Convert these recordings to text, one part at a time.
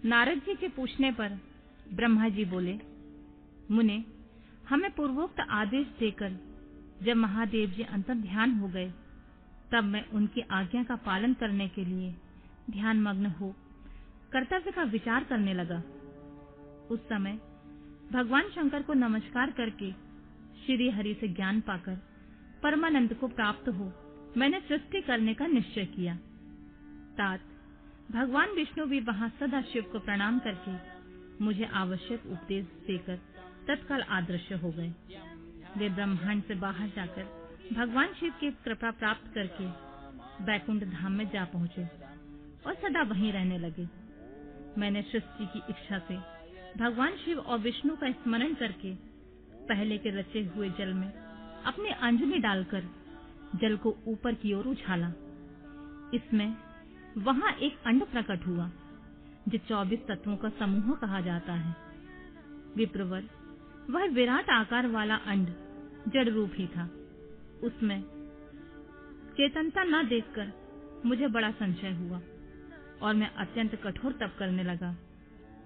नारद जी के पूछने पर ब्रह्मा जी बोले, मुने, हमें पूर्वोक्त आदेश देकर जब महादेव जी अंतर ध्यान हो गए, तब मैं उनकी आज्ञा का पालन करने के लिए ध्यान मग्न हो कर्तव्य का विचार करने लगा। उस समय भगवान शंकर को नमस्कार करके श्री हरि से ज्ञान पाकर परमानंद को प्राप्त हो मैंने सृष्टि करने का निश्चय किया। तात भगवान विष्णु भी वहां सदा शिव को प्रणाम करके मुझे आवश्यक उपदेश देकर तत्काल आदृश्य हो गए। वे ब्रह्मांड से बाहर जाकर भगवान शिव की कृपा प्राप्त करके बैकुंठ धाम में जा पहुंचे और सदा वहीं रहने लगे। मैंने सृष्टि की इच्छा से भगवान शिव और विष्णु का स्मरण करके पहले के रचे हुए जल में अपनी अंजलि डालकर जल को ऊपर की ओर उछाला। इसमें वहां एक अंड प्रकट हुआ जो 24 तत्वों का समूह कहा जाता है। विप्रवर, वह विराट आकार वाला अंड जड़ रूप ही था। उसमें चेतनता न देखकर मुझे बड़ा संशय हुआ और मैं अत्यंत कठोर तप करने लगा।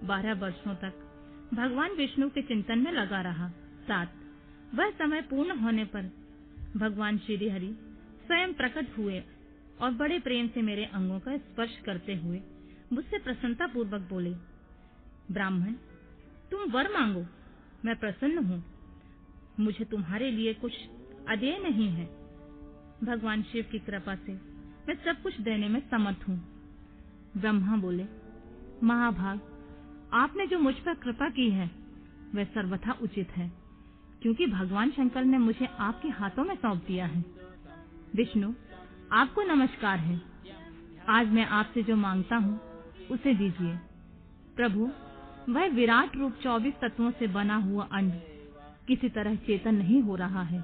12 वर्षों तक भगवान विष्णु के चिंतन में लगा रहा। 7 वह समय पूर्ण होने पर भगवान श्री हरि स्वयं प्रकट हुए और बड़े प्रेम से मेरे अंगों का स्पर्श करते हुए मुझसे प्रसन्नता पूर्वक बोले, ब्राह्मण, तुम वर मांगो, मैं प्रसन्न हूँ। मुझे तुम्हारे लिए कुछ अदेय नहीं है। भगवान शिव की कृपा से मैं सब कुछ देने में समर्थ हूँ। ब्रह्मा बोले, महाभाग, आपने जो मुझ पर कृपा की है वह सर्वथा उचित है, क्योंकि भगवान शंकर ने मुझे आपके हाथों में सौंप दिया है। विष्णु, आपको नमस्कार है। आज मैं आपसे जो मांगता हूँ उसे दीजिए। प्रभु, वह विराट रूप 24 तत्वों से बना हुआ अंड किसी तरह चेतन नहीं हो रहा है,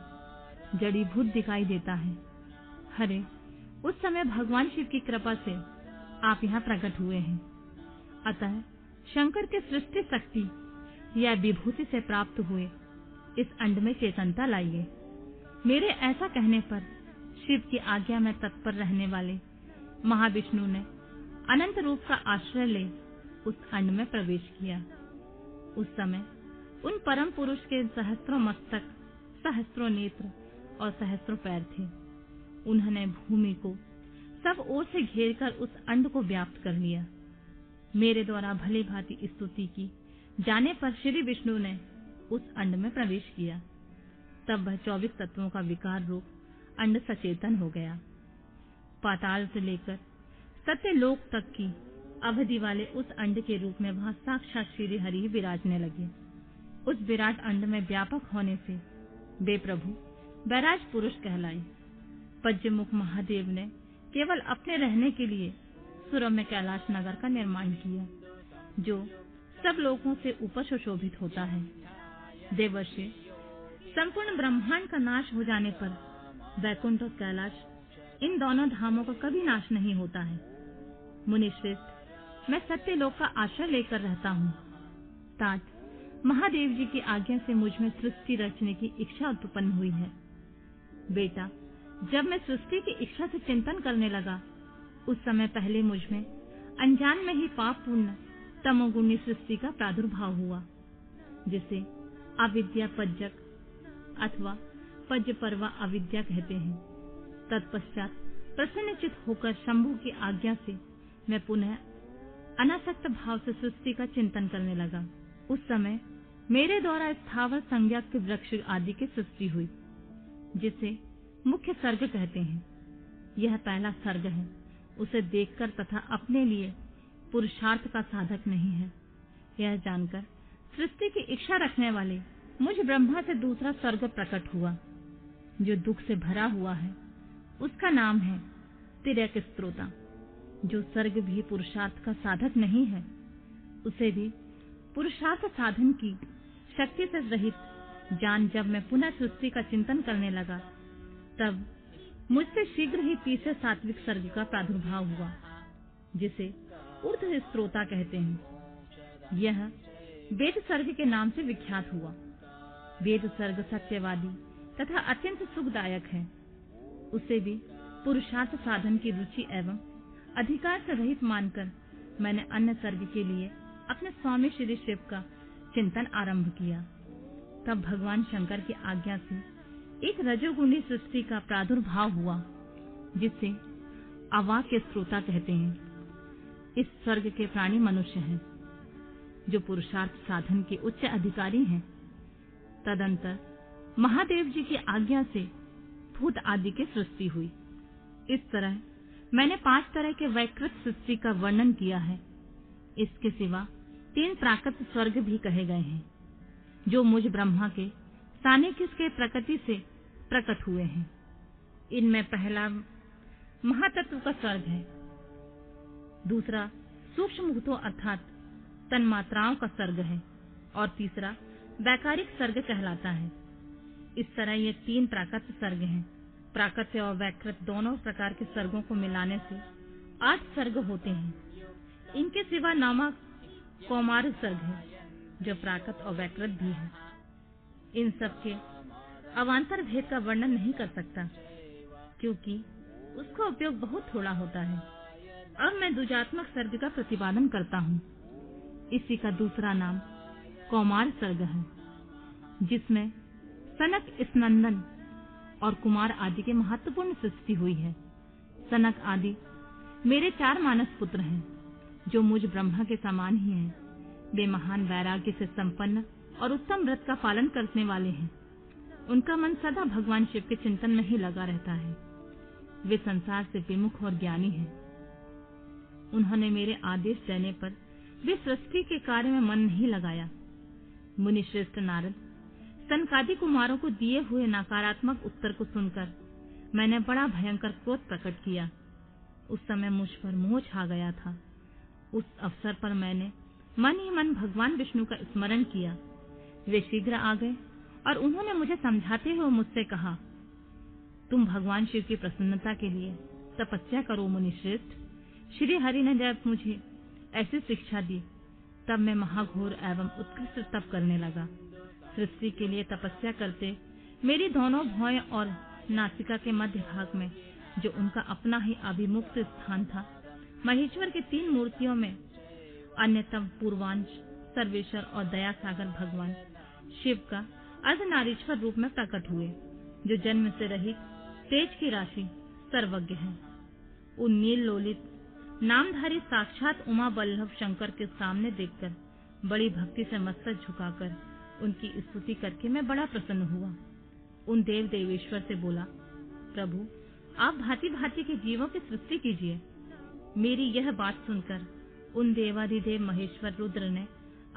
जड़ीभूत दिखाई देता है। हरे, उस समय भगवान शिव की कृपा से आप यहाँ प्रकट हुए हैं, अतः शंकर के सृष्टि शक्ति या विभूति से प्राप्त हुए इस अंड में चेतनता लाइए। मेरे ऐसा कहने पर शिव की आज्ञा में तत्पर रहने वाले महाविष्णु ने अनंत रूप का आश्रय ले उस अंड में प्रवेश किया। उस समय उन परम पुरुष के सहस्त्रों मस्तक, सहस्त्रों नेत्र और सहस्त्रों पैर थे। उन्होंने भूमि को सब ओर से घेरकर उस अंड को व्याप्त कर लिया। मेरे द्वारा भली भांति स्तुति की जाने पर श्री विष्णु ने उस अंड में प्रवेश किया। तब वह 24 तत्वों का विकार रूप अंड सचेतन हो गया। पाताल से लेकर सत्यलोक तक की अवधि वाले उस अंड के रूप में वहां साक्षात श्री हरि विराजने लगे। उस विराट अंड में व्यापक होने से वे प्रभु बैराज पुरुष कहलाए। पज्यमुख महादेव ने केवल अपने रहने के लिए सुरभ में कैलाश नगर का निर्माण किया, जो सब लोगों से ऊपर सुशोभित होता है। देवर्षि, संपूर्ण ब्रह्मांड का नाश हो जाने पर वैकुंठ और कैलाश, इन दोनों धामों का कभी नाश नहीं होता है। मुनिश्रेष्ठ, मैं सत्यलोक का आश्रय लेकर रहता हूँ। तात, महादेव जी की आज्ञा से मुझ में सृष्टि रचने की इच्छा उत्पन्न हुई है। बेटा, जब मैं सृष्टि की इच्छा से चिंतन करने लगा, उस समय पहले मुझ में अनजान में ही पाप पूर्ण तमोगुणी सृष्टि का प्रादुर्भाव हुआ, जिसे अविद्या पज्जक अथवा पज्ज पर्वा अविद्या कहते हैं। तत्पश्चात प्रसन्नचित होकर शंभु की आज्ञा से मैं पुनः अनासक्त भाव से सृष्टि का चिंतन करने लगा। उस समय मेरे द्वारा स्थावर संज्ञा के वृक्ष आदि की सृष्टि हुई, जिसे मुख्य सर्ग कहते हैं। यह पहला सर्ग है। उसे देखकर तथा अपने लिए पुरुषार्थ का साधक नहीं है। यह जानकर सृष्टि की इच्छा रखने वाले मुझ ब्रह्मा से दूसरा सर्ग प्रकट हुआ, जो दुख से भरा हुआ है। उसका नाम है तिर्यक स्त्रोता। जो सर्ग भी पुरुषार्थ का साधक नहीं है, उसे भी पुरुषार्थ साधन की शक्ति से रहित जान जब मैं पुनः सृष्टि का चिंतन करने लगा, तब मुझसे शीघ्र ही तीसरे सात्विक सर्ग का प्रादुर्भाव हुआ, जिसे ऊर्ध्व स्त्रोता कहते हैं। यह वेद सर्ग के नाम से विख्यात हुआ। वेद सर्ग सत्यवादी तथा अत्यंत सुखदायक है। उसे भी पुरुषार्थ साधन की रुचि एवं अधिकार से रहित मानकर मैंने अन्य सर्ग के लिए अपने स्वामी श्री शिव का चिंतन आरंभ किया। तब भगवान शंकर की आज्ञा से एक रजोगुणी सृष्टि का प्रादुर्भाव हुआ, जिसे अवाक्य श्रोता कहते हैं। इस स्वर्ग के प्राणी मनुष्य हैं, जो पुरुषार्थ साधन के उच्च अधिकारी हैं। तदंतर महादेव जी की आज्ञा से भूत आदि की सृष्टि हुई। इस तरह मैंने 5 तरह के वैकृत सृष्टि का वर्णन किया है। इसके सिवा 3 प्राकृत स्वर्ग भी कहे गए हैं, जो मुझ ब्रह्मा के सानिध्य के प्रकृति से प्रकट हुए हैं। इनमें पहला महातत्व का स्वर्ग है, दूसरा सूक्ष्म भूतों अर्थात तन्मात्राओं का स्वर्ग है, और तीसरा वैकारिक स्वर्ग कहलाता है। इस तरह ये 3 प्राकृत स्वर्ग हैं। प्राकृत और वैकृत दोनों प्रकार के स्वर्गों को मिलाने से 8 स्वर्ग होते हैं। इनके सिवा नामक कौमार स्वर्ग है, जो प्राकृत और वैकृत भी है। इन सब के अवान्तर भेद का वर्णन नहीं कर सकता, क्योंकि उसका उपयोग बहुत थोड़ा होता है। अब मैं द्विजात्मक स्वर्ग का प्रतिपादन करता हूँ। इसी का दूसरा नाम कौमार स्वर्ग है, जिसमें सनक, स्नंदन और कुमार आदि के महत्वपूर्ण सृष्टि हुई है। सनक आदि मेरे 4 मानस पुत्र हैं, जो मुझ ब्रह्मा के समान ही हैं। वे महान वैराग्य से संपन्न और उत्तम व्रत का पालन करने वाले हैं। उनका मन सदा भगवान शिव के चिंतन में ही लगा रहता है। वे संसार से विमुख और ज्ञानी हैं। उन्होंने मेरे आदेश देने पर वे सृष्टि के कार्य में मन नहीं लगाया। मुनि श्रेष्ठ नारद सनकादि कुमारों को दिए हुए नकारात्मक उत्तर को सुनकर मैंने बड़ा भयंकर क्रोध प्रकट किया। उस समय मुझ पर मोह छा गया था। उस अवसर पर मैंने मन ही मन भगवान विष्णु का स्मरण किया। वे शीघ्र आ गए और उन्होंने मुझे समझाते हुए मुझसे कहा, तुम भगवान शिव की प्रसन्नता के लिए तपस्या करो मुनि श्रेष्ठ। श्री हरि ने जब मुझे ऐसी शिक्षा दी, तब मैं महाघोर एवं उत्कृष्ट तप करने लगा। सृष्टि के लिए तपस्या करते मेरी दोनों भौएं और नासिका के मध्य भाग में, जो उनका अपना ही अभिमुक्त स्थान था, महेश्वर की 3 मूर्तियों में अन्यतम पूर्वांश, सर्वेश्वर और दया सागर भगवान शिव का अर्धनारीश्वर रूप में प्रकट हुए, जो जन्म से रहित तेज की राशि सर्वज्ञ है। उन नील लोलित नामधारी साक्षात उमा बल्लभ शंकर के सामने देखकर बड़ी भक्ति से मस्तक झुकाकर उनकी स्तुति करके मैं बड़ा प्रसन्न हुआ। उन देव देवेश्वर से बोला, प्रभु आप भांति भांति के जीवों की सृष्टि कीजिए। मेरी यह बात सुनकर उन देवाधिदेव महेश्वर रुद्र ने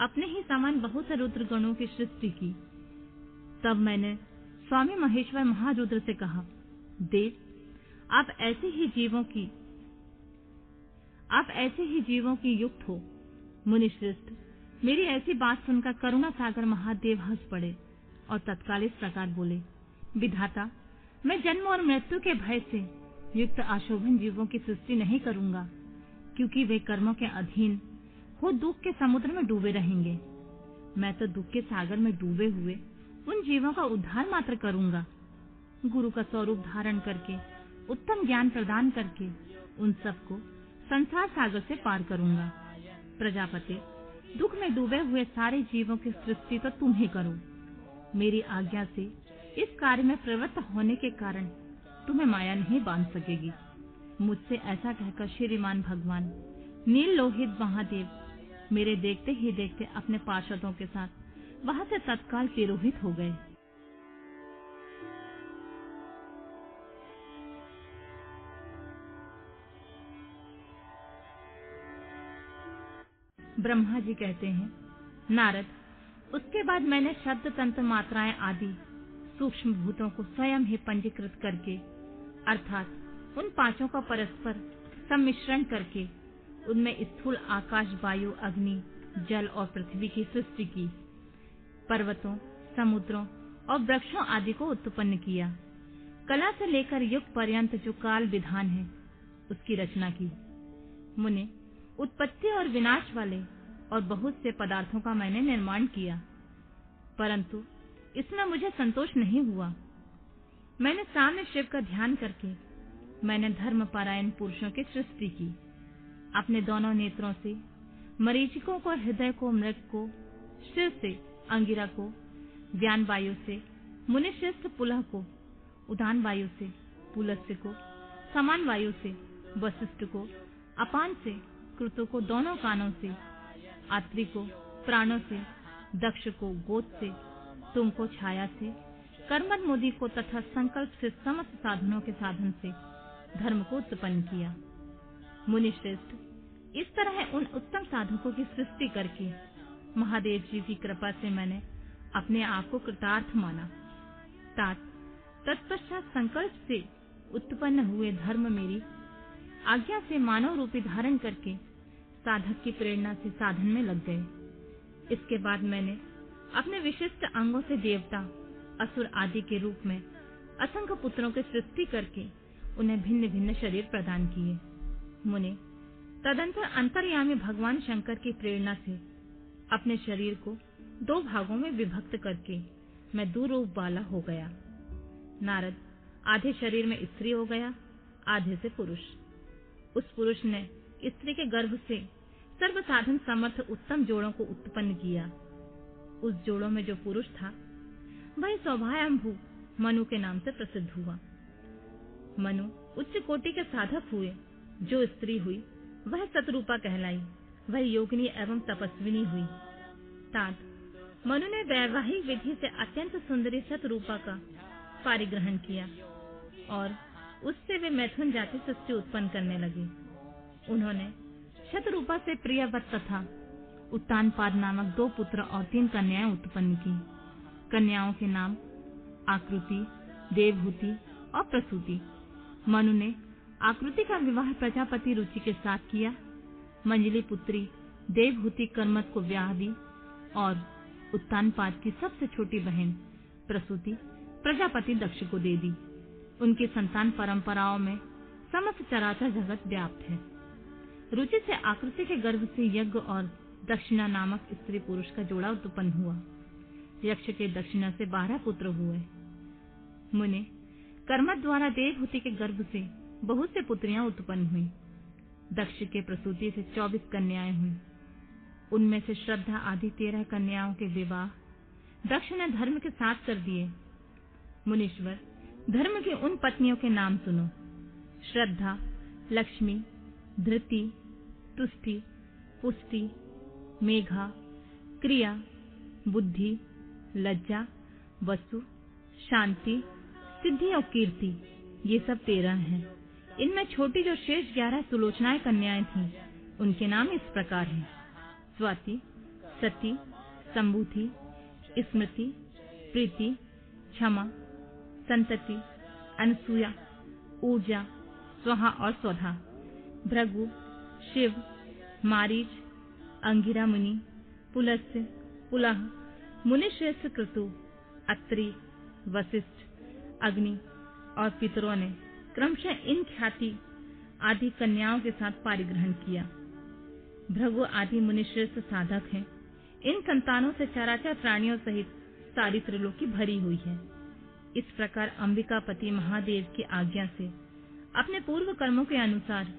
अपने ही समान बहुत से रुद्र गणों की सृष्टि की। तब मैंने स्वामी महेश्वर महारुद्र से कहा, देव आप ऐसे ही जीवों की युक्त हो। मुनि श्रेष्ठ मेरी ऐसी बात सुनकर करुणा सागर महादेव हंस पड़े और तत्काल इस प्रकार बोले, विधाता मैं जन्म और मृत्यु के भय से युक्त अशोभन जीवों की सृष्टि नहीं करूंगा, क्योंकि वे कर्मों के अधीन हो दुख के समुद्र में डूबे रहेंगे। मैं तो दुख के सागर में डूबे हुए उन जीवों का उद्धार मात्र करूंगा। गुरु का स्वरूप धारण करके उत्तम ज्ञान प्रदान करके उन सबको संसार सागर से पार करूंगा। प्रजापति दुख में डूबे हुए सारे जीवों की सृष्टि तो तुम ही करो। मेरी आज्ञा से इस कार्य में प्रवृत्त होने के कारण तुम्हें माया नहीं बांध सकेगी। मुझसे ऐसा कहकर श्रीमान भगवान नील लोहित महादेव मेरे देखते ही देखते अपने पार्षदों के साथ वहां से तत्काल तिरोहित हो गए। ब्रह्मा जी कहते हैं, नारद उसके बाद मैंने शब्द तंत्र मात्राएं आदि सूक्ष्म भूतों को स्वयं ही पंजीकृत करके, अर्थात उन 5 का परस्पर सम्मिश्रण करके उनमें स्थूल आकाश, वायु, अग्नि, जल और पृथ्वी की सृष्टि की। पर्वतों, समुद्रों और वृक्षों आदि को उत्पन्न किया। कला से लेकर युग पर्यंत जो काल विधान है उसकी रचना की। मुने उत्पत्ति और विनाश वाले और बहुत से पदार्थों का मैंने निर्माण किया, परंतु इसमें मुझे संतोष नहीं हुआ। मैंने सामने शिव का ध्यान करके मैंने धर्मपरायण पुरुषों की सृष्टि की। अपने दोनों नेत्रों से मरीचिकों को, हृदय को, मृग को, शिर से अंगिरा को, व्यान वायु से मुनिश्रेष्ठ पुलह को, उदान वायु से पुलस्त्य को, समान वायु से वशिष्ठ को, अपान से कृतु को दोनों कानों से, आत्री को प्राणों से, दक्ष को गोद से, तुम को छाया से, कर्मठ मोदी को तथा संकल्प से समस्त साधनों के साधन से धर्म को उत्पन्न किया। मुनिश्रेष्ठ, इस तरह उन उत्तम साधकों की सृष्टि करके महादेव जी की कृपा से मैंने अपने आप को कृतार्थ माना। तत्पश्चात संकल्प से उत्पन्न हुए धर्म मेरी आज्ञा से मानव रूपी धारण करके साधक की प्रेरणा से साधन में लग गए। इसके बाद मैंने अपने विशिष्ट अंगों से देवता, असुर आदि के रूप में असंख्य पुत्रों की सृष्टि करके उन्हें भिन्न भिन्न शरीर प्रदान किए। मुने, तदंतर अंतर्यामी भगवान शंकर की प्रेरणा से अपने शरीर को 2 भागों में विभक्त करके मैं दूरूप वाला हो गया। नारद आधे शरीर में स्त्री हो गया, आधे से पुरुष। उस पुरुष ने स्त्री के गर्भ से सर्व साधन समर्थ उत्तम जोड़ों को उत्पन्न किया। उस जोड़ों में जो पुरुष था वह स्वभावभू मनु के नाम से प्रसिद्ध हुआ। मनु उच्च कोटि के साधक हुए। जो स्त्री हुई वह शतरूपा कहलाई। वह योगिनी एवं तपस्विनी हुई। तात मनु ने वैवाहिक विधि से अत्यंत सुंदरी शतरूपा का पारिग्रहण किया और उससे वे मैथुन जाति सृष्टि उत्पन्न करने लगे। उन्होंने शतरूपा से प्रियवत तथा उत्तानपाद नामक 2 पुत्र और 3 कन्याएं उत्पन्न की। कन्याओं के नाम आकृति, देवहूति और प्रसूति। मनु ने आकृति का विवाह प्रजापति रुचि के साथ किया। मंजली पुत्री देवहूति कर्मत को ब्याह दी और उत्तानपाद की सबसे छोटी बहन प्रसूति प्रजापति दक्ष को दे दी। उनकी संतान परंपराओं में समस्त चराचर जगत व्याप्त है। रुचि से आकृति के गर्भ से यज्ञ और दक्षिणा नामक स्त्री पुरुष का जोड़ा उत्पन्न हुआ। यक्ष के दक्षिणा से 12 पुत्र हुए। मुने, कर्मठ द्वारा देवहूति के गर्भ से बहुत से पुत्रियां उत्पन्न हुई। दक्ष के प्रसूति से 24 कन्याएं हुई। उनमें से श्रद्धा आदि 13 कन्याओं के विवाह दक्ष ने धर्म के साथ कर दिए। मुनीश्वर, धर्म की उन पत्नियों के नाम सुनो। श्रद्धा, लक्ष्मी, धृति, तुष्टि, पुष्टि, मेघा, क्रिया, बुद्धि, लज्जा, वसु, शांति, सिद्धि और कीर्ति, ये सब 13 हैं। इनमें छोटी जो शेष 11 सुलोचनाएं कन्याएं थीं, उनके नाम इस प्रकार हैं: स्वाति, सती, संबुधि, स्मृति, प्रीति, क्षमा, संतति, अनसूया, ऊर्जा, स्वाहा और स्वधा, भृगु, शिव, मारीच, अंगिरा मुनि, पुलस्त्य, पुलह, मुनिश्रेष्ठ कृतु, अत्रि, वशिष्ठ, अग्नि और पितरों ने क्रमशः इन ख्याति आदि कन्याओं के साथ पारिग्रहण किया। भृगु आदि मुनिश्रेष्ठ साधक हैं। इन संतानों से चराचर प्राणियों सहित सारी त्रिलोकी भरी हुई है। इस प्रकार अंबिकापति महादेव की आज्ञा से अपने पूर्व कर्मों के अनुसार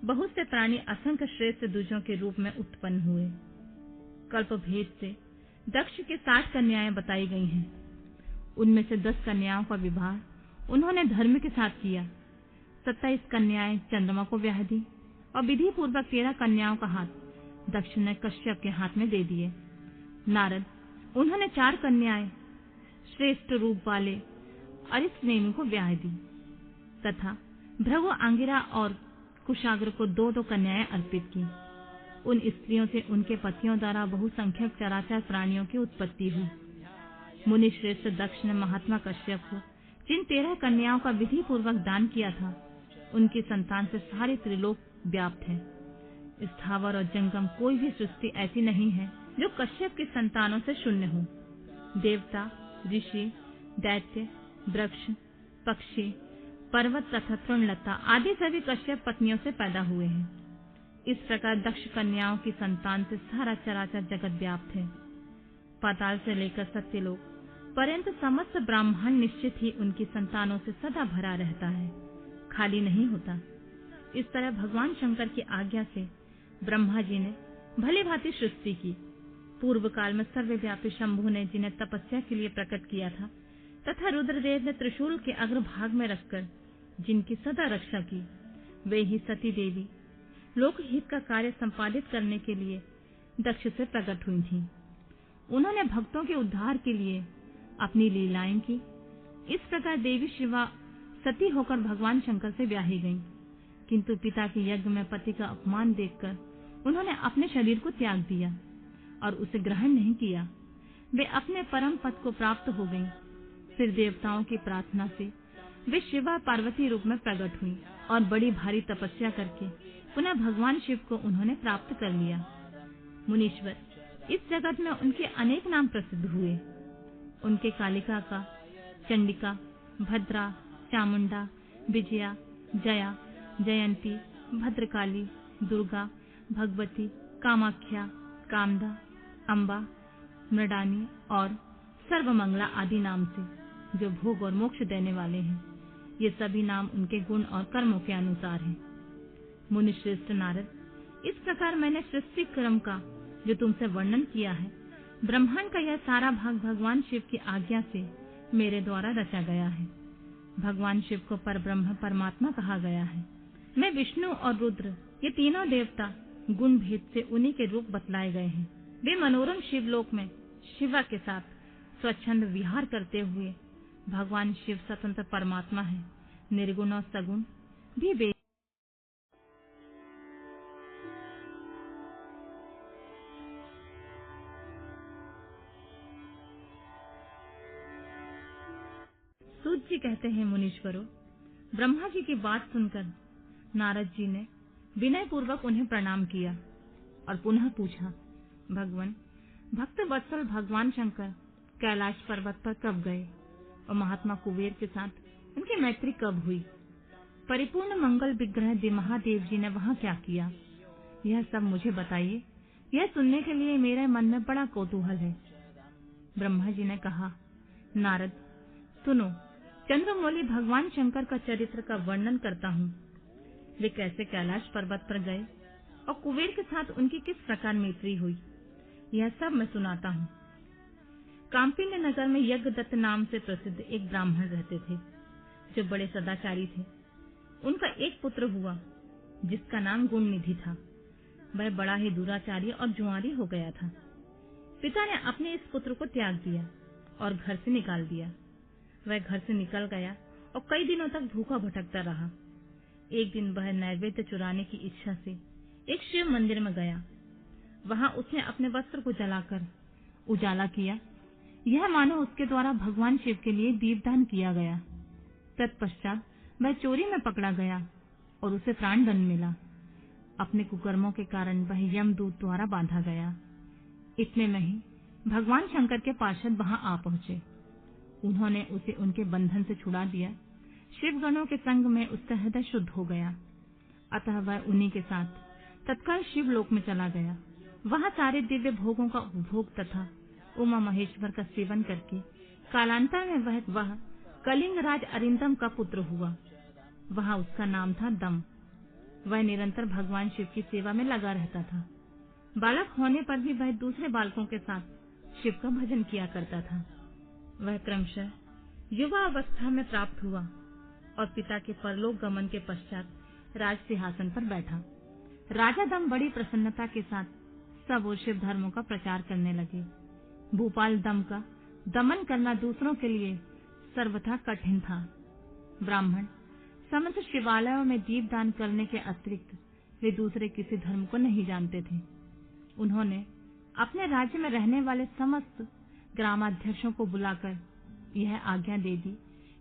बहुत से प्राणी असंख्य श्रेष्ठ द्विजों के रूप में उत्पन्न हुए। कल्प भेद से दक्ष के 60 कन्याएं बताई गई हैं। उनमें से 10 कन्याओं का विवाह उन्होंने धर्म के साथ किया। 27 कन्याएं चंद्रमा को ब्याह दी और विधि पूर्वक 13 कन्याओं का हाथ दक्ष ने कश्यप के हाथ में दे दिए। नारद, उन्होंने 4 कन्याएं श्रेष्ठ रूप वाले अरिष्टनेमि को ब्याह दी तथा भृगु, अंगिरा और कुशाग्र को 2-2 कन्याएं अर्पित की। उन स्त्रियों से उनके पतियों द्वारा बहुसंख्यक चराचर प्राणियों की उत्पत्ति हुई। मुनि श्रेष्ठ दक्ष ने महात्मा कश्यप को जिन 13 कन्याओं का विधि पूर्वक दान किया था, उनकी संतान से सारे त्रिलोक व्याप्त है। स्थावर और जंगम कोई भी सृष्टि ऐसी नहीं है जो कश्यप की संतानों से शून्य हो। देवता, ऋषि, दैत्य, वृक्ष, पक्षी, पर्वत तथा तृणलता आदि सभी कश्यप पत्नियों से पैदा हुए हैं। इस प्रकार दक्ष कन्याओं की संतान से सारा चराचर जगत व्याप्त है। पाताल से लेकर सत्यलोक पर्यंत समस्त ब्रह्मांड निश्चित ही उनकी संतानों से सदा भरा रहता है, खाली नहीं होता। इस तरह भगवान शंकर की आज्ञा से ब्रह्मा जी ने भली भांति सृष्टि की। पूर्व काल में सर्वव्यापी शंभु ने जिन्हें तपस्या के लिए प्रकट किया था तथा रुद्रदेव ने त्रिशूल के अग्रभाग में रखकर जिनकी सदा रक्षा की, वे ही सती देवी लोकहित का कार्य संपादित करने के लिए दक्ष से प्रकट हुई थीं। उन्होंने भक्तों के उद्धार के लिए अपनी लीलाएं की। इस प्रकार देवी शिवा सती होकर भगवान शंकर से ब्याही गईं, किंतु पिता के यज्ञ में पति का अपमान देखकर उन्होंने अपने शरीर को त्याग दिया और उसे ग्रहण नहीं किया। वे अपने परम पद को प्राप्त हो गईं। फिर देवताओं की प्रार्थना से वे शिवा पार्वती रूप में प्रकट हुई और बड़ी भारी तपस्या करके पुनः भगवान शिव को उन्होंने प्राप्त कर लिया। मुनीश्वर, इस जगत में उनके अनेक नाम प्रसिद्ध हुए। उनके कालिका का, चंडिका, भद्रा, चामुंडा, विजया, जया, जयंती, भद्रकाली, दुर्गा, भगवती, कामाख्या, कामदा, अम्बा, मृडानी और सर्वमंगला आदि नाम से, जो भोग और मोक्ष देने वाले हैं। ये सभी नाम उनके गुण और कर्मों के अनुसार हैं। मुनिश्रेष्ठ नारद, इस प्रकार मैंने सृष्टि क्रम का जो तुमसे वर्णन किया है, ब्रह्मांड का यह सारा भाग भगवान शिव की आज्ञा से मेरे द्वारा रचा गया है। भगवान शिव को परब्रह्म परमात्मा कहा गया है। मैं विष्णु और रुद्र, ये तीनों देवता गुण भेद से उन्हीं के रूप बतलाए गए हैं। वे मनोरम शिवलोक में शिवा के साथ स्वच्छंद विहार करते हुए भगवान शिव स्वतंत्र परमात्मा है। निर्गुण और सगुण भी वे। सूत जी कहते हैं, मुनीश्वरों, ब्रह्मा जी की बात सुनकर नारद जी ने विनय पूर्वक उन्हें प्रणाम किया और पुनः पूछा, भगवान, भक्त वत्सल भगवान शंकर कैलाश पर्वत पर कब गए और महात्मा कुबेर के साथ उनकी मैत्री कब हुई? परिपूर्ण मंगल विग्रह महादेव जी ने वहां क्या किया? यह सब मुझे बताइए। यह सुनने के लिए मेरे मन में बड़ा कौतूहल है। ब्रह्मा जी ने कहा, नारद, सुनो, चंद्रमौली भगवान शंकर का चरित्र का वर्णन करता हूँ। वे कैसे कैलाश पर्वत पर गए और कुबेर के साथ उनकी किस प्रकार मैत्री हुई, यह सब मैं सुनाता हूँ। काम्पिन्य नगर में यज्ञदत्त नाम से प्रसिद्ध एक ब्राह्मण रहते थे, जो बड़े सदाचारी थे। उनका एक पुत्र हुआ, जिसका नाम गुणनिधि था। वह बड़ा ही दुराचारी और जुआरी हो गया था। पिता ने अपने इस पुत्र को त्याग दिया और घर से निकाल दिया। वह घर से निकल गया और कई दिनों तक भूखा भटकता रहा। एक दिन वह नैवेद्य चुराने की इच्छा से एक शिव मंदिर में गया। वहां उसने अपने वस्त्र को जलाकर उजाला किया। यह मानो उसके द्वारा भगवान शिव के लिए दीपदान किया गया। तत्पश्चात वह चोरी में पकड़ा गया और उसे प्राणदंड मिला। अपने कुकर्मों के कारण वह यमदूत द्वारा बांधा गया। इतने में ही भगवान शंकर के पार्षद वहां आ पहुंचे। उन्होंने उसे उनके बंधन से छुड़ा दिया। शिवगणों के संग में उसका हृदय शुद्ध हो गया। अतः वह उन्हीं के साथ तत्काल शिवलोक में चला गया। वहां सारे दिव्य भोगों का उपभोग तथा उमा महेश्वर का सेवन करके कालांतर में वह कलिंगराज अरिंदम का पुत्र हुआ। वहां उसका नाम था दम। वह निरंतर भगवान शिव की सेवा में लगा रहता था। बालक होने पर भी वह दूसरे बालकों के साथ शिव का भजन किया करता था। वह क्रमशः युवा अवस्था में प्राप्त हुआ और पिता के परलोक गमन के पश्चात राज सिंहासन पर बैठा। राजा दम बड़ी प्रसन्नता के साथ सब और शिव धर्मों का प्रचार करने लगे। भूपाल दम का दमन करना दूसरों के लिए सर्वथा कठिन था। ब्राह्मण समस्त शिवालयों में दीपदान करने के अतिरिक्त वे दूसरे किसी धर्म को नहीं जानते थे। उन्होंने अपने राज्य में रहने वाले समस्त ग्रामाध्यक्षों को बुलाकर यह आज्ञा दे दी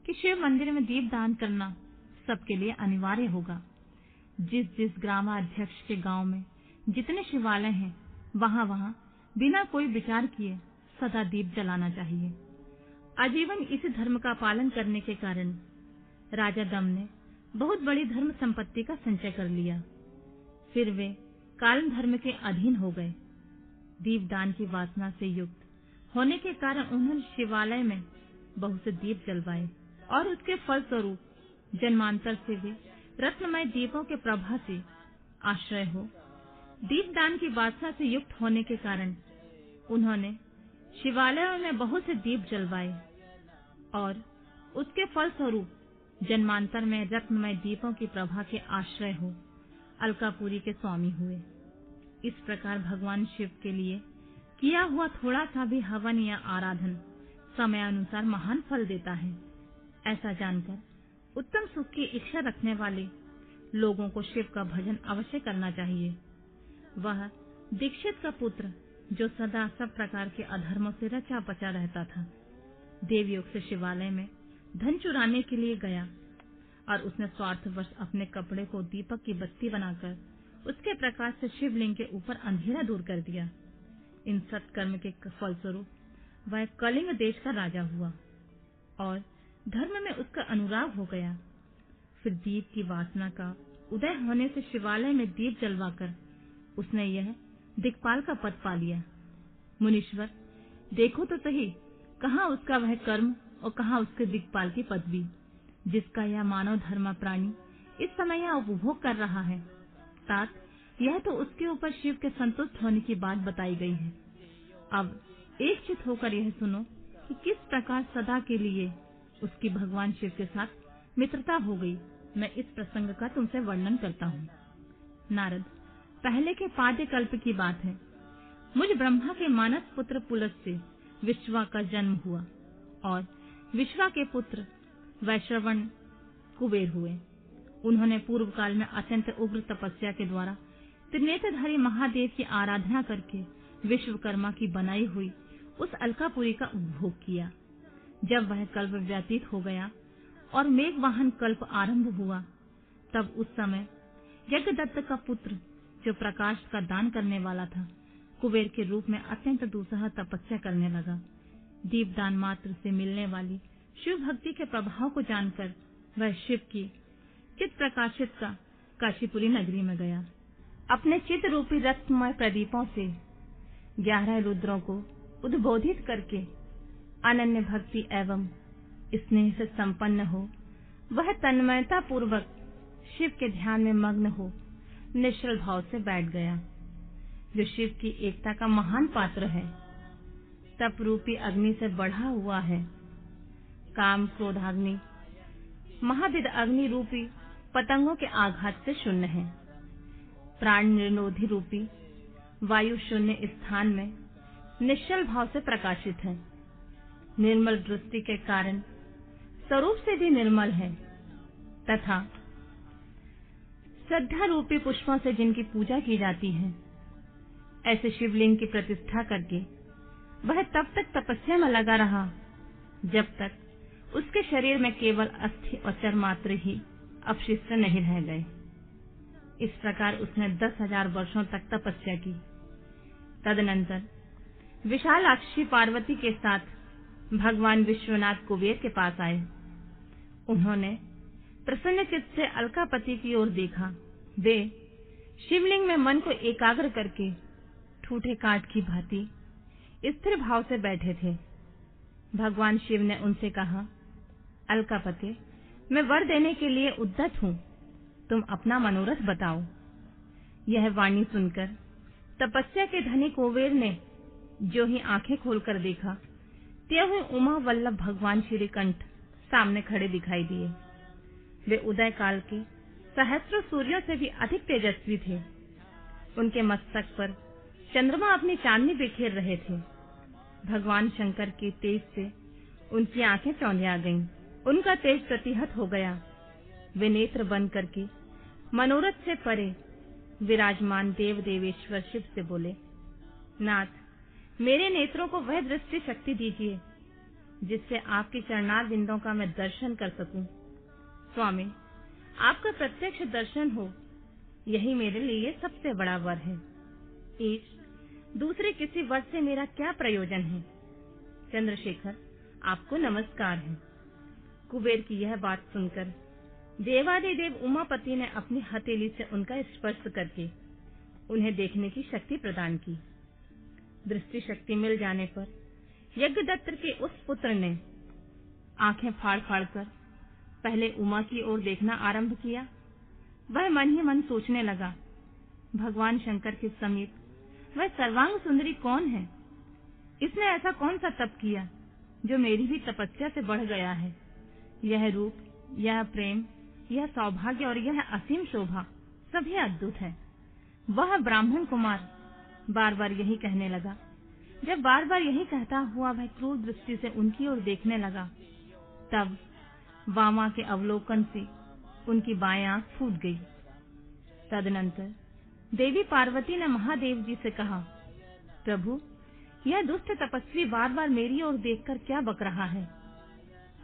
कि शिव मंदिर में दीपदान करना सबके लिए अनिवार्य होगा। जिस जिस ग्रामाध्यक्ष के गांव में जितने शिवालय हैं, वहां वहां बिना कोई विचार किए सदा दीप जलाना चाहिए। आजीवन इसी धर्म का पालन करने के कारण राजा दम ने बहुत बड़ी धर्म संपत्ति का संचय कर लिया। फिर वे काल धर्म के अधीन हो गए। दीपदान की वासना से युक्त होने के कारण उन्होंने शिवालय में बहुत से दीप जलवाए और उसके फल स्वरूप जन्मांतर से वे रत्नमय दीपों के प्रभा से आश्रय हो दीपदान की वासना से युक्त होने के कारण उन्होंने शिवालयों में बहुत से दीप जलवाए और उसके फलस्वरूप जन्मांतर में रत्नमय दीपों की प्रभा के आश्रय हो अलकापुरी के स्वामी हुए। इस प्रकार भगवान शिव के लिए किया हुआ थोड़ा सा भी हवन या आराधन समयानुसार महान फल देता है। ऐसा जानकर उत्तम सुख की इच्छा रखने वाले लोगों को शिव का भजन अवश्य करना चाहिए। वह दीक्षित का पुत्र जो सदा सब प्रकार के अधर्मों से रचा पचा रहता था, देवयोग से शिवालय में धन चुराने के लिए गया और उसने स्वार्थवश अपने कपड़े को दीपक की बत्ती बनाकर उसके प्रकाश से शिवलिंग के ऊपर अंधेरा दूर कर दिया। इन सत्कर्म के फलस्वरूप वह कलिंग देश का राजा हुआ और धर्म में उसका अनुराग हो गया। फिर दीप की वासना का उदय होने से शिवालय में दीप जलवाकर उसने यह दिक्पाल का पद पा लिया। मुनीश्वर, देखो तो सही, कहाँ उसका वह कर्म और कहाँ उसके दिक्पाल की पदवी जिसका यह मानव धर्म प्राणी इस समय यह उपभोग कर रहा है। तात, यह तो उसके ऊपर शिव के संतुष्ट होने की बात बताई गई है। अब एक चित होकर यह सुनो कि किस प्रकार सदा के लिए उसकी भगवान शिव के साथ मित्रता हो गई। मैं इस प्रसंग का तुमसे वर्णन करता हूँ। नारद, पहले के पाद्य कल्प की बात है। मुझ ब्रह्मा के मानस पुत्र पुलस से विश्वा का जन्म हुआ और विश्वा के पुत्र वैश्रवण कुबेर हुए। उन्होंने पूर्व काल में अत्यंत उग्र तपस्या के द्वारा त्रिनेत्रधारी महादेव की आराधना करके विश्वकर्मा की बनाई हुई उस अलकापुरी का उपभोग किया। जब वह कल्प व्यतीत हो गया और मेघवाहन कल्प आरंभ हुआ, तब उस समय यज्ञदत्त का पुत्र जो प्रकाश का दान करने वाला था, कुबेर के रूप में अत्यंत दुस्सह तपस्या करने लगा। दीपदान मात्र से मिलने वाली शिव भक्ति के प्रभाव को जानकर वह शिव की चित प्रकाशित का काशीपुरी नगरी में गया। अपने चित रूपी रत्नमय प्रदीपों से 11 रुद्रों को उद्बोधित करके अनन्य भक्ति एवं स्नेह से संपन्न हो वह तन्मयता पूर्वक शिव के ध्यान में मग्न हो निश्चल भाव से बैठ गया। जो शिव की एकता का महान पात्र है, तप रूपी अग्नि से बढ़ा हुआ है, काम क्रोधाग्नि महाविद अग्नि रूपी पतंगों के आघात से शून्य है, प्राण निरोधी रूपी वायु शून्य स्थान में निश्चल भाव से प्रकाशित है, निर्मल दृष्टि के कारण स्वरूप से भी निर्मल है तथा श्रद्धा रूपी पुष्पों से जिनकी पूजा की जाती है, ऐसे शिवलिंग की प्रतिष्ठा करके वह तब तक तपस्या में लगा रहा जब तक उसके शरीर में केवल अस्थि और चर्मात्र ही अवशिष्ट नहीं रह गए। इस प्रकार उसने 10,000 वर्षों तक तपस्या की। तदनंतर विशालाक्षी पार्वती के साथ भगवान विश्वनाथ कुबेर के पास आए। उन्होंने प्रसन्न चित्त से अलकापति की ओर देखा। वे शिवलिंग में मन को एकाग्र करके ठूठे काठ की भांति स्थिर भाव से बैठे थे। भगवान शिव ने उनसे कहा, अलकापति, मैं वर देने के लिए उद्यत हूँ, तुम अपना मनोरथ बताओ। यह वाणी सुनकर तपस्या के धनी कुबेर ने जो ही आंखें खोलकर देखा, त्यों ही उमा वल्लभ भगवान श्रीकंठ सामने खड़े दिखाई दिए। वे उदय काल के सहस्त्र सूर्यों से भी अधिक तेजस्वी थे। उनके मस्तक पर चंद्रमा अपनी चांदनी बिखेर रहे थे। भगवान शंकर के तेज से उनकी आंखें चौंधिया गईं। उनका तेज प्रतिहत हो गया। वे नेत्र बंद करके मनोरथ से परे विराजमान देव देवेश्वर शिव से बोले, नाथ, मेरे नेत्रों को वह दृष्टि शक्ति दीजिए जिससे आपके चरणार बिंदों का मैं दर्शन कर सकूं। स्वामी, आपका प्रत्यक्ष दर्शन हो, यही मेरे लिए सबसे बड़ा वर है। ईश, दूसरे किसी वर से मेरा क्या प्रयोजन है। चंद्रशेखर, आपको नमस्कार है। कुबेर की यह बात सुनकर देवादिदेव उमापति ने अपनी हथेली से उनका स्पर्श करके उन्हें देखने की शक्ति प्रदान की। दृष्टि शक्ति मिल जाने पर यज्ञदत्त के उस पुत्र ने आंखें फाड़-फाड़ कर पहले उमा की ओर देखना आरंभ किया। वह मन ही मन सोचने लगा, भगवान शंकर के समीप वह सर्वांग सुंदरी कौन है? इसने ऐसा कौन सा तप किया जो मेरी भी तपस्या से बढ़ गया है? यह रूप, यह प्रेम, यह सौभाग्य और यह असीम शोभा सभी अद्भुत है। वह ब्राह्मण कुमार बार बार यही कहने लगा। जब बार बार यही कहता हुआ वह क्रूर दृष्टि से उनकी ओर देखने लगा, तब वामा के अवलोकन से उनकी बाएं आंख फूट गई। तदनंतर देवी पार्वती ने महादेव जी से कहा, प्रभु, यह दुष्ट तपस्वी बार बार मेरी ओर देखकर क्या बक रहा है?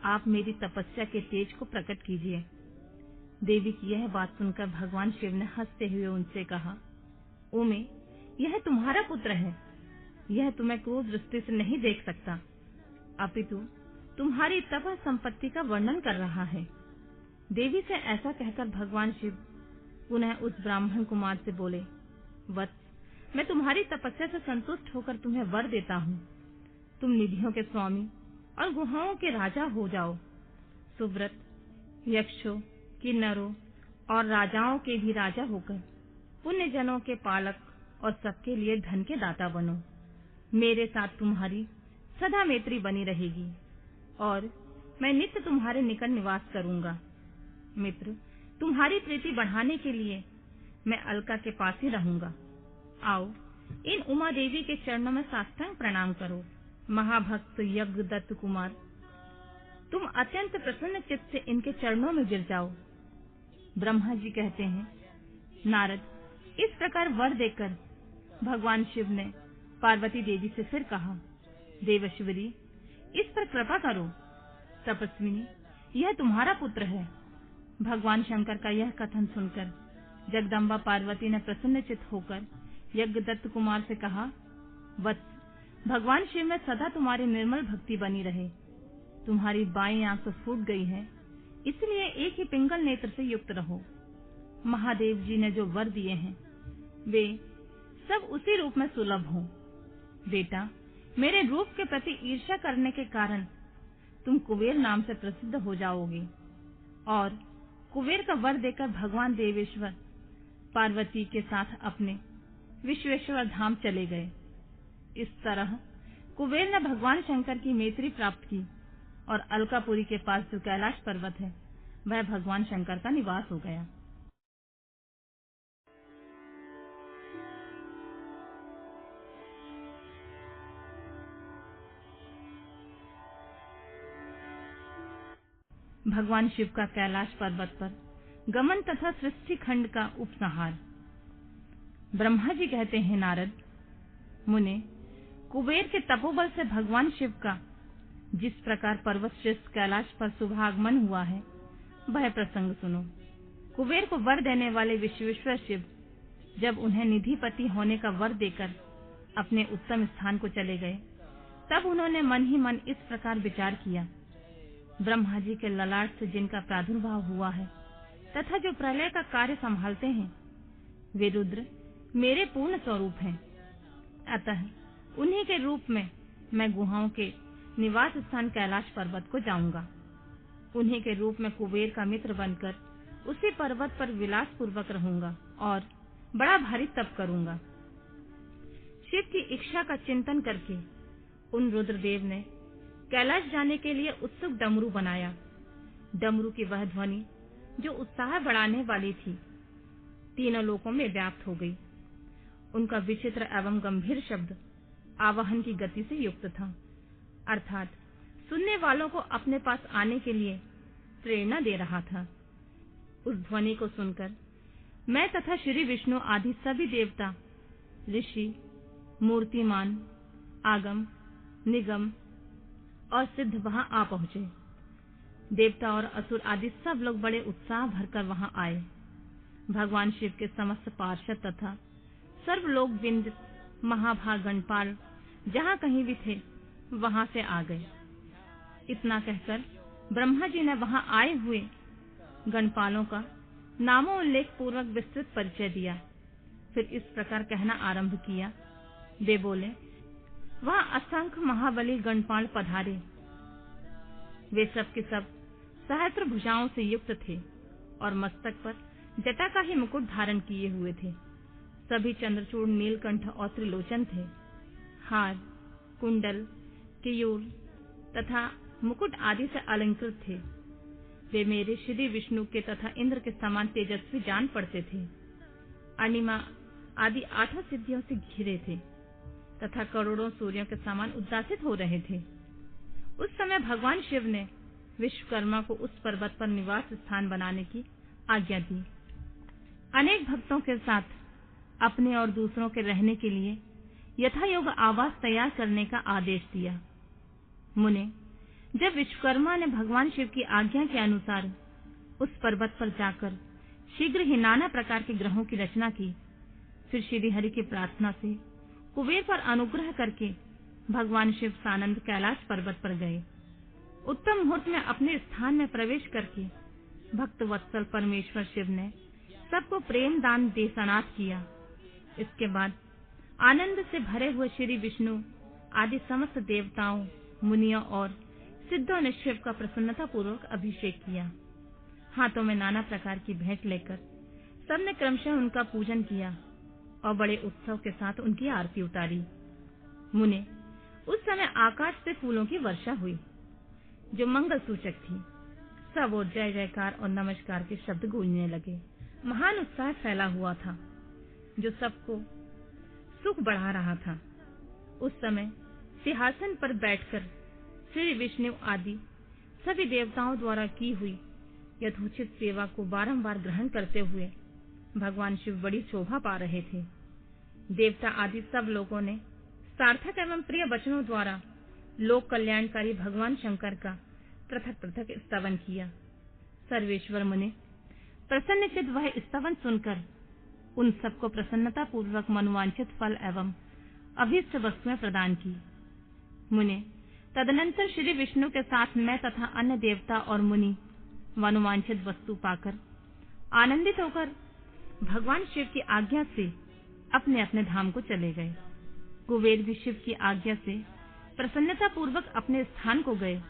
आप मेरी तपस्या के तेज को प्रकट कीजिए। देवी की यह बात सुनकर भगवान शिव ने हंसते हुए उनसे कहा, उमे, यह तुम्हारा पुत्र है। यह तुम्हें क्रूर दृष्टि से नहीं देख सकता, अपितु तुम्हारी तप संपत्ति का वर्णन कर रहा है। देवी से ऐसा कहकर भगवान शिव पुनः उस ब्राह्मण कुमार से बोले, वत्स, मैं तुम्हारी तपस्या से संतुष्ट होकर तुम्हें वर देता हूँ। तुम निधियों के स्वामी और गुहाओं के राजा हो जाओ। सुव्रत, यक्षों, किन्नरों और राजाओं के भी राजा होकर पुण्य जनों के पालक और सबके लिए धन के दाता बनो। मेरे साथ तुम्हारी सदा मैत्री बनी रहेगी और मैं नित्य तुम्हारे निकट निवास करूंगा। मित्र, तुम्हारी प्रीति बढ़ाने के लिए मैं अलका के पास ही रहूंगा। आओ, इन उमा देवी के चरणों में साष्टांग प्रणाम करो। महाभक्त यज्ञदत्त कुमार, तुम अत्यंत प्रसन्न चित्त से इनके चरणों में गिर जाओ। ब्रह्मा जी कहते हैं, नारद, इस प्रकार वर देकर भगवान शिव ने पार्वती देवी से फिर कहा, देवेश्वरी, इस पर कृपा करो। तपस्विनी, यह तुम्हारा पुत्र है। भगवान शंकर का यह कथन सुनकर जगदम्बा पार्वती ने प्रसन्नचित्त होकर यज्ञदत्त कुमार से कहा, वत्स, भगवान शिव में सदा तुम्हारी निर्मल भक्ति बनी रहे। तुम्हारी बाईं आंख तो फूट गई है, इसलिए एक ही पिंगल नेत्र से युक्त रहो। महादेव जी ने जो वर दिए हैं वे सब उसी रूप में सुलभ हों। बेटा, मेरे रूप के प्रति ईर्ष्या करने के कारण तुम कुबेर नाम से प्रसिद्ध हो जाओगे। और कुबेर का वर देकर भगवान देवेश्वर पार्वती के साथ अपने विश्वेश्वर धाम चले गए। इस तरह कुबेर ने भगवान शंकर की मैत्री प्राप्त की और अलकापुरी के पास जो कैलाश पर्वत है वह भगवान शंकर का निवास हो गया। भगवान शिव का कैलाश पर्वत पर गमन तथा सृष्टि खंड का उपसंहार। ब्रह्मा जी कहते हैं, नारद मुने, कुबेर के तपोबल से भगवान शिव का जिस प्रकार पर्वत श्रेष्ठ कैलाश पर शुभागमन हुआ है वह प्रसंग सुनो। कुबेर को वर देने वाले विश्वेश्वर शिव जब उन्हें निधिपति होने का वर देकर अपने उत्तम स्थान को चले गए, तब उन्होंने मन ही मन इस प्रकार विचार किया, ब्रह्मा जी के ललाट से जिनका प्रादुर्भाव हुआ है तथा जो प्रलय का कार्य संभालते हैं, वे रुद्र मेरे पूर्ण स्वरूप हैं। अतः उन्हीं के रूप में मैं गुहाओं के निवास स्थान कैलाश पर्वत को जाऊंगा। उन्हीं के रूप में कुबेर का मित्र बनकर उसी पर्वत पर विलास पूर्वक रहूंगा और बड़ा भारी तप करूंगा। शिव की इच्छा का चिंतन करके उन रुद्रदेव ने कैलाश जाने के लिए उत्सुक डमरू बनाया। डमरू की वह ध्वनि जो उत्साह बढ़ाने वाली थी, तीनों लोकों में व्याप्त हो गई। उनका विचित्र एवं गंभीर शब्द आवाहन की गति से युक्त था, अर्थात सुनने वालों को अपने पास आने के लिए प्रेरणा दे रहा था। उस ध्वनि को सुनकर मैं तथा श्री विष्णु आदि सभी देवता, ऋषि, मूर्तिमान, आगम, निगम और सिद्ध वहां आ पहुंचे। देवता और असुर आदि सब लोग बड़े उत्साह भरकर वहां आए। भगवान शिव के समस्त पार्षद तथा सर्वलोकविंद महाभाग गणपाल जहां कहीं भी थे वहां से आ गए। इतना कहकर ब्रह्मा जी ने वहां आए हुए गणपालों का नामोल्लेख पूर्वक विस्तृत परिचय दिया। फिर इस प्रकार कहना आरंभ किया। वे बोले, वहां असंख्य महाबली गणपाल पधारे। वे सब के सब सहस्त्र भुजाओं से युक्त थे और मस्तक पर जटा का ही मुकुट धारण किए हुए थे। सभी चंद्रचूड़, नीलकंठ और त्रिलोचन थे। हार, कुंडल, केयूर तथा मुकुट आदि से अलंकृत थे। वे मेरे श्री विष्णु के तथा इंद्र के समान तेजस्वी जान पड़ते थे। अणिमा आदि 8 सिद्धियों से घिरे थे तथा करोड़ों सूर्यों के समान उद्भासित हो रहे थे। उस समय भगवान शिव ने विश्वकर्मा को उस पर्वत पर निवास स्थान बनाने की आज्ञा दी। अनेक भक्तों के साथ अपने और दूसरों के रहने के लिए यथायोग्य आवास तैयार करने का आदेश दिया। मुने, जब विश्वकर्मा ने भगवान शिव की आज्ञा के अनुसार उस पर्वत पर जाकर शीघ्र ही नाना प्रकार के ग्रहों की रचना की, फिर श्री हरि की प्रार्थना से कुबेर पर अनुग्रह करके भगवान शिव सानंद कैलाश पर्वत पर गए। उत्तम मुहूर्त में अपने स्थान में प्रवेश करके भक्त वत्सल परमेश्वर शिव ने सबको प्रेम दान दे सनाथ किया। इसके बाद आनंद से भरे हुए श्री विष्णु आदि समस्त देवताओं, मुनियों और सिद्धों ने शिव का प्रसन्नता पूर्वक अभिषेक किया। हाथों में नाना प्रकार की भेंट लेकर सबने क्रमशः उनका पूजन किया और बड़े उत्सव के साथ उनकी आरती उतारी। मुने, उस समय आकाश से फूलों की वर्षा हुई जो मंगल सूचक थी। सब और जय जयकार और नमस्कार के शब्द गूंजने लगे। महान उत्साह फैला हुआ था जो सबको सुख बढ़ा रहा था। उस समय सिंहासन पर बैठकर श्री विष्णु आदि सभी देवताओं द्वारा की हुई यथोचित सेवा को बारंबार ग्रहण करते हुए भगवान शिव बड़ी शोभा पा रहे थे। देवता आदि सब लोगों ने सार्थक एवं प्रिय वचनों द्वारा लोक कल्याणकारी भगवान शंकर का पृथक पृथक स्तवन किया। सर्वेश्वर मुने प्रसन्नचित्त वह स्तवन सुनकर उन सबको प्रसन्नता पूर्वक मनोवांछित फल एवं अभीष्ट वस्तुएं प्रदान की। मुने, तदनंतर श्री विष्णु के साथ मैं तथा अन्य देवता और मुनि मनोवांछित वस्तु पाकर आनंदित होकर भगवान शिव की आज्ञा से अपने अपने धाम को चले गए। कुबेर भी शिव की आज्ञा से प्रसन्नता पूर्वक अपने स्थान को गए।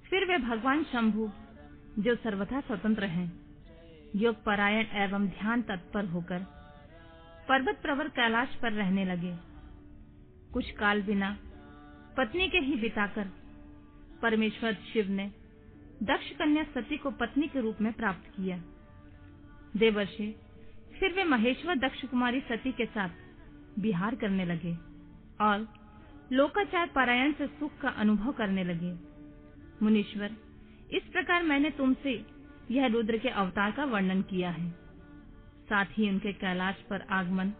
फिर वे भगवान शंभु, जो सर्वथा स्वतंत्र हैं, योग परायण एवं ध्यान तत्पर होकर पर्वत प्रवर कैलाश पर रहने लगे। कुछ काल बिना पत्नी के ही बिताकर परमेश्वर शिव ने दक्ष कन्या सती को पत्नी के रूप में प्राप्त किया। देवर्षि फिर वे महेश्वर दक्ष कुमारी सती के साथ विहार करने लगे और लोकाचार पारायण से सुख का अनुभव करने लगे। मुनीश्वर, इस प्रकार मैंने तुमसे यह रुद्र के अवतार का वर्णन किया है। साथ ही उनके कैलाश पर आगमन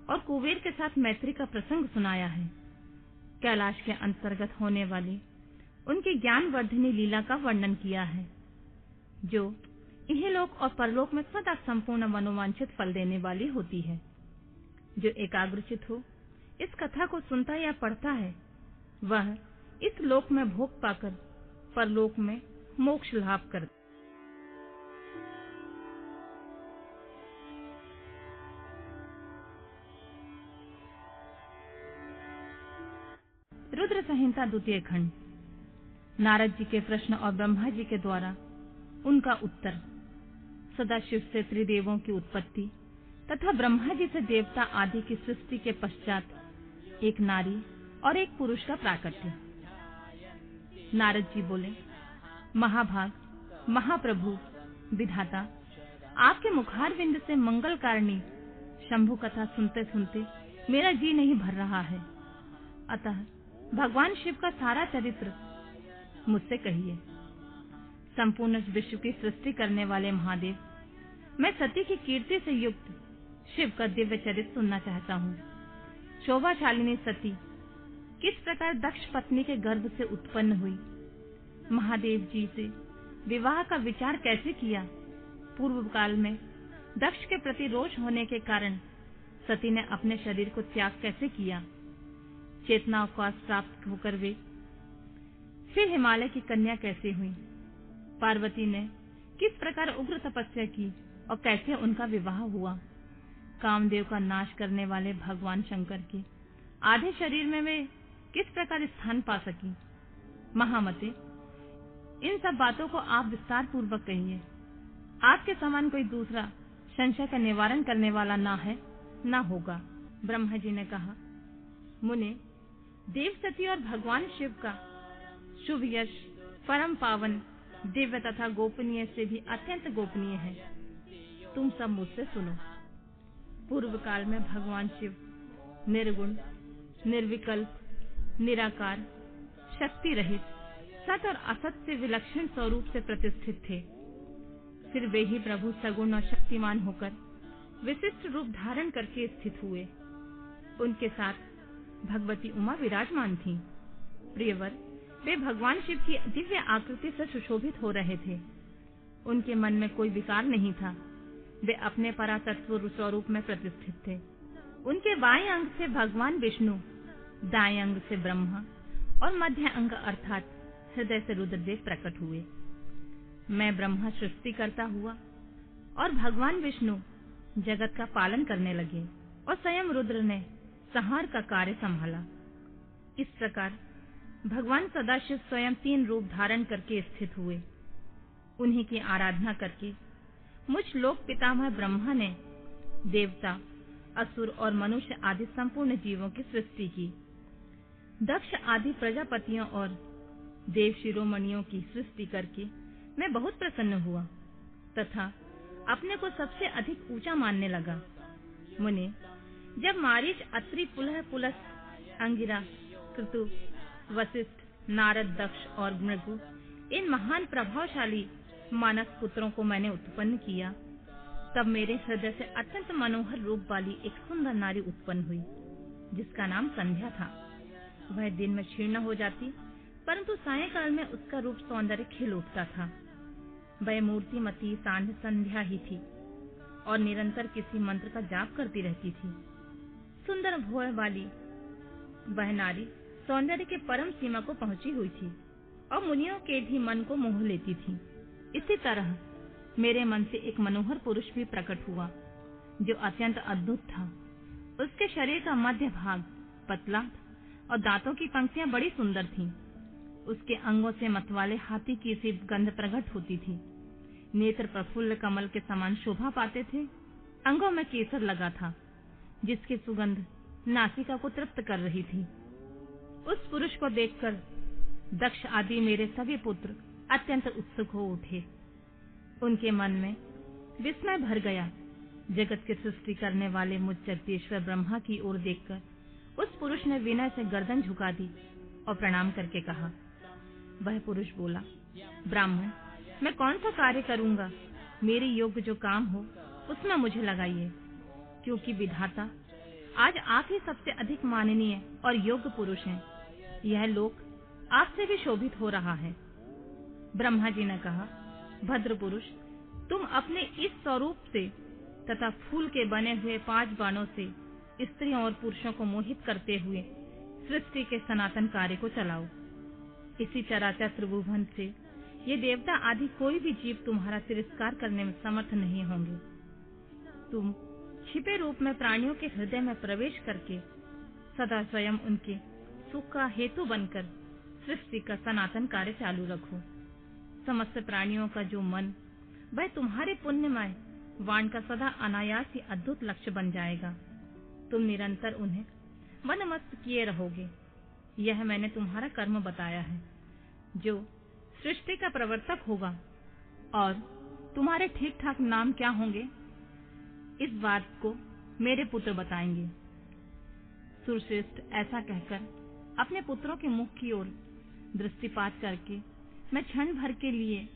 और कुबेर के साथ मैत्री का प्रसंग सुनाया है। कैलाश के अंतर्गत होने वाली उनकी ज्ञानवर्धिनी लीला का वर्णन किया है, जो इहलोक और परलोक में सदा संपूर्ण मनोवांछित फल देने वाली होती है। जो एकाग्रचित हो इस कथा को सुनता या पढ़ता है, वह इस लोक में भोग पाकर परलोक में मोक्ष लाभ करता। रुद्र संहिता द्वितीय खंड। नारद जी के प्रश्न और ब्रह्मा जी के द्वारा उनका उत्तर। सदाशिव से त्रिदेवों की उत्पत्ति तथा ब्रह्मा जी से देवता आदि की सृष्टि के पश्चात एक नारी और एक पुरुष का प्राकट्य। नारद जी बोले, महाभाग, महाप्रभु, विधाता, आपके मुखारविंद से मंगल कारिणी शंभु कथा सुनते सुनते मेरा जी नहीं भर रहा है। अतः भगवान शिव का सारा चरित्र मुझसे कहिए। संपूर्ण विश्व की सृष्टि करने वाले महादेव, मैं सती की कीर्ति से युक्त शिव का दिव्य चरित्र सुनना चाहता हूँ। शोभाशालिनी सती किस प्रकार दक्ष पत्नी के गर्भ से उत्पन्न हुई, महादेव जी से विवाह का विचार कैसे किया, पूर्व काल में दक्ष के प्रति रोष होने के कारण सती ने अपने शरीर को त्याग कैसे किया, चेतनावकाश प्राप्त होकर वे फिर हिमालय की कन्या कैसे हुई, पार्वती ने किस प्रकार उग्र तपस्या की और कैसे उनका विवाह हुआ, कामदेव का नाश करने वाले भगवान शंकर के आधे शरीर में वे किस प्रकार स्थान पा सकी। महामते, इन सब बातों को आप विस्तार पूर्वक कहिए। आपके समान कोई दूसरा संशय का निवारण करने वाला ना है न होगा। ब्रह्मा जी ने कहा, मुने, देव सती और भगवान शिव का शुभ यश परम पावन, दिव्य तथा गोपनीय से भी अत्यंत गोपनीय है। तुम सब मुझसे सुनो। पूर्व काल में भगवान शिव निर्गुण, निर्विकल्प, निराकार, शक्ति रहित, सत और असत से विलक्षण स्वरूप से प्रतिष्ठित थे। फिर वे ही प्रभु सगुण और शक्तिमान होकर विशिष्ट रूप धारण करके स्थित हुए। उनके साथ भगवती उमा विराजमान थीं। प्रियवर, वे भगवान शिव की दिव्य आकृति से सुशोभित हो रहे थे। उनके मन में कोई विकार नहीं था। वे अपने परातत्व स्वरूप में प्रतिष्ठित थे। उनके बाएं अंग से भगवान विष्णु, दाएं अंग से ब्रह्मा और मध्य अंग अर्थात हृदय से रुद्रदेव प्रकट हुए। मैं ब्रह्मा सृष्टि करता हुआ और भगवान विष्णु जगत का पालन करने लगे और स्वयं रुद्र ने संहार का कार्य संभाला। इस प्रकार भगवान सदाशिव स्वयं 3 रूप धारण करके स्थित हुए। उन्हीं की आराधना करके मुझ लोक पितामह ब्रह्मा ने देवता, असुर और मनुष्य आदि संपूर्ण जीवों की सृष्टि की। दक्ष आदि प्रजापतियों और देव शिरोमणियों की सृष्टि करके मैं बहुत प्रसन्न हुआ तथा अपने को सबसे अधिक ऊंचा मानने लगा। मुने, जब मारीच, अत्रि, पुलह, पुलस, अंगिरा, कृतु, वशिष्ठ, नारद, दक्ष और भृगु इन महान प्रभावशाली मानस पुत्रों को मैंने उत्पन्न किया, तब मेरे हृदय से अत्यंत मनोहर रूप वाली एक सुंदर नारी उत्पन्न हुई, जिसका नाम संध्या था। वह दिन में क्षीण हो जाती, परंतु सायंकाल में उसका रूप सौंदर्य खिल उठता था। वह मूर्तिमती सांध्य संध्या ही थी और निरंतर किसी मंत्र का जाप करती रहती थी। सुंदर भोर वाली वह नारी सौंदर्य के परम सीमा को पहुंची हुई थी और मुनियों के भी मन को मोह लेती थी। इसी तरह मेरे मन से एक मनोहर पुरुष भी प्रकट हुआ, जो अत्यंत अद्भुत था। उसके शरीर का मध्य भाग पतला और दांतों की पंक्तियां बड़ी सुंदर थीं। उसके अंगों से मतवाले हाथी की सी गंध प्रकट होती थी। नेत्र प्रफुल्ल कमल के समान शोभा पाते थे। अंगों में केसर लगा था, जिसकी सुगंध नासिका को तृप्त कर रही थी। उस पुरुष को देखकर दक्ष आदि मेरे सभी पुत्र अत्यंत उत्सुक हो उठे। उनके मन में विस्मय भर गया। जगत की सृष्टि करने वाले मुझ जगदीश्वर ब्रह्मा की ओर देखकर उस पुरुष ने विनय से गर्दन झुका दी और प्रणाम करके कहा। वह पुरुष बोला, ब्राह्मण, मैं कौन सा कार्य करूंगा? मेरे योग्य जो काम हो उसमें मुझे लगाइए, क्योंकि विधाता आज आप ही सबसे अधिक माननीय और योग्य पुरुष हैं। यह लोक आपसे भी शोभित हो रहा है। ब्रह्मा जी ने कहा, भद्र पुरुष, तुम अपने इस स्वरूप से तथा फूल के बने हुए 5 बाणों से स्त्रियों और पुरुषों को मोहित करते हुए सृष्टि के सनातन कार्य को चलाओ। इसी चराचर त्रिभुवन से ये देवता आदि कोई भी जीव तुम्हारा तिरस्कार करने में समर्थ नहीं होंगे। तुम छिपे रूप में प्राणियों के हृदय में प्रवेश करके सदा स्वयं उनके सुख का हेतु बनकर सृष्टि का सनातन कार्य चालू रखो। समस्त प्राणियों का जो मन, वह तुम्हारे पुण्यमय वाण का सदा अनायास ही अद्भुत लक्ष्य बन जाएगा। तुम निरंतर उन्हें मनमस्त किए रहोगे। यह मैंने तुम्हारा कर्म बताया है, जो सृष्टि का प्रवर्तक होगा। और तुम्हारे ठीक ठाक नाम क्या होंगे, इस बात को मेरे पुत्र बताएंगे। सुरश्रेष्ठ ऐसा कहकर अपने पुत्रों के मुख की ओर दृष्टिपात करके मैं क्षण भर के लिए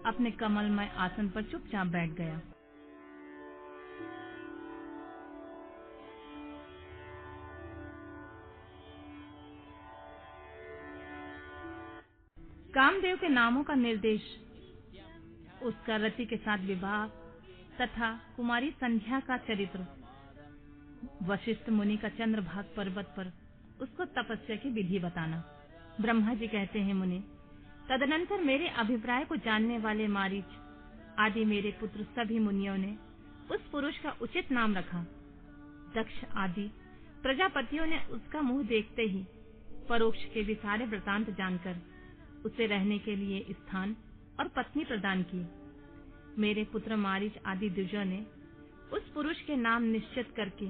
अपने कमलमय आसन पर चुपचाप बैठ गया। कामदेव के नामों का निर्देश, उसका रति के साथ विवाह तथा कुमारी संध्या का चरित्र, वशिष्ठ मुनि का चंद्रभाग पर्वत पर उसको तपस्या की विधि बताना। ब्रह्मा जी कहते हैं, मुनि, तदनंतर मेरे अभिप्राय को जानने वाले मारीच आदि मेरे पुत्र सभी मुनियों ने उस पुरुष का उचित नाम रखा। दक्ष आदि प्रजापतियों ने उसका मुंह देखते ही परोक्ष के भी सारे वृतांत जानकर उसे रहने के लिए स्थान और पत्नी प्रदान की। मेरे पुत्र मारीच आदि द्विजों ने उस पुरुष के नाम निश्चित करके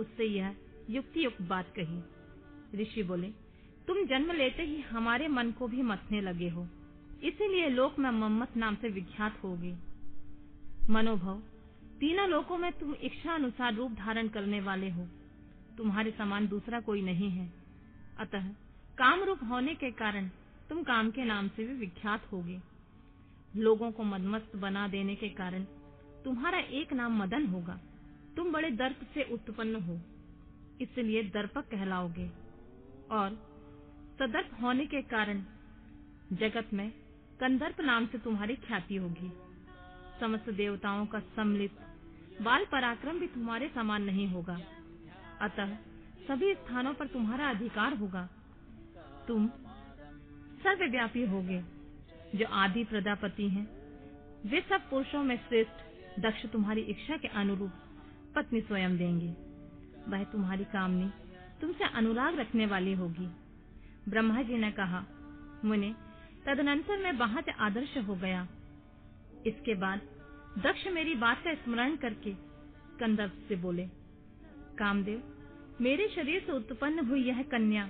उससे यह युक्ति युक्त बात कही। ऋषि बोले, तुम जन्म लेते ही हमारे मन को भी मथने लगे हो, इसीलिए लोक में मम्मत नाम से विख्यात होगे। मनोभव, तीनों लोकों में तुम इच्छा अनुसार रूप धारण करने वाले हो, तुम्हारे समान दूसरा कोई नहीं है। अतः काम रूप होने के कारण तुम काम के नाम से भी विख्यात होगे। लोगों को मदमस्त बना देने के कारण तुम्हारा एक नाम मदन होगा। तुम बड़े दर्प से उत्पन्न हो, इसलिए दर्पक कहलाओगे। और सदर्प होने के कारण जगत में कंदर्प नाम से तुम्हारी ख्याति होगी। समस्त देवताओं का सम्मिलित बाल पराक्रम भी तुम्हारे समान नहीं होगा, अतः सभी स्थानों पर तुम्हारा अधिकार होगा। तुम सर्वव्यापी होगे। जो आदि प्रजापति हैं, वे सब पुरुषों में श्रेष्ठ दक्ष तुम्हारी इच्छा के अनुरूप पत्नी स्वयं देंगे। वह तुम्हारी कामनी तुमसे अनुराग रखने वाली होगी। ब्रह्मा जी ने कहा, मुने, तदनंतर मैं वहां से आदर्श हो गया। इसके बाद दक्ष मेरी बात का स्मरण करके कंदर्प से बोले, कामदेव, मेरे शरीर से उत्पन्न हुई यह कन्या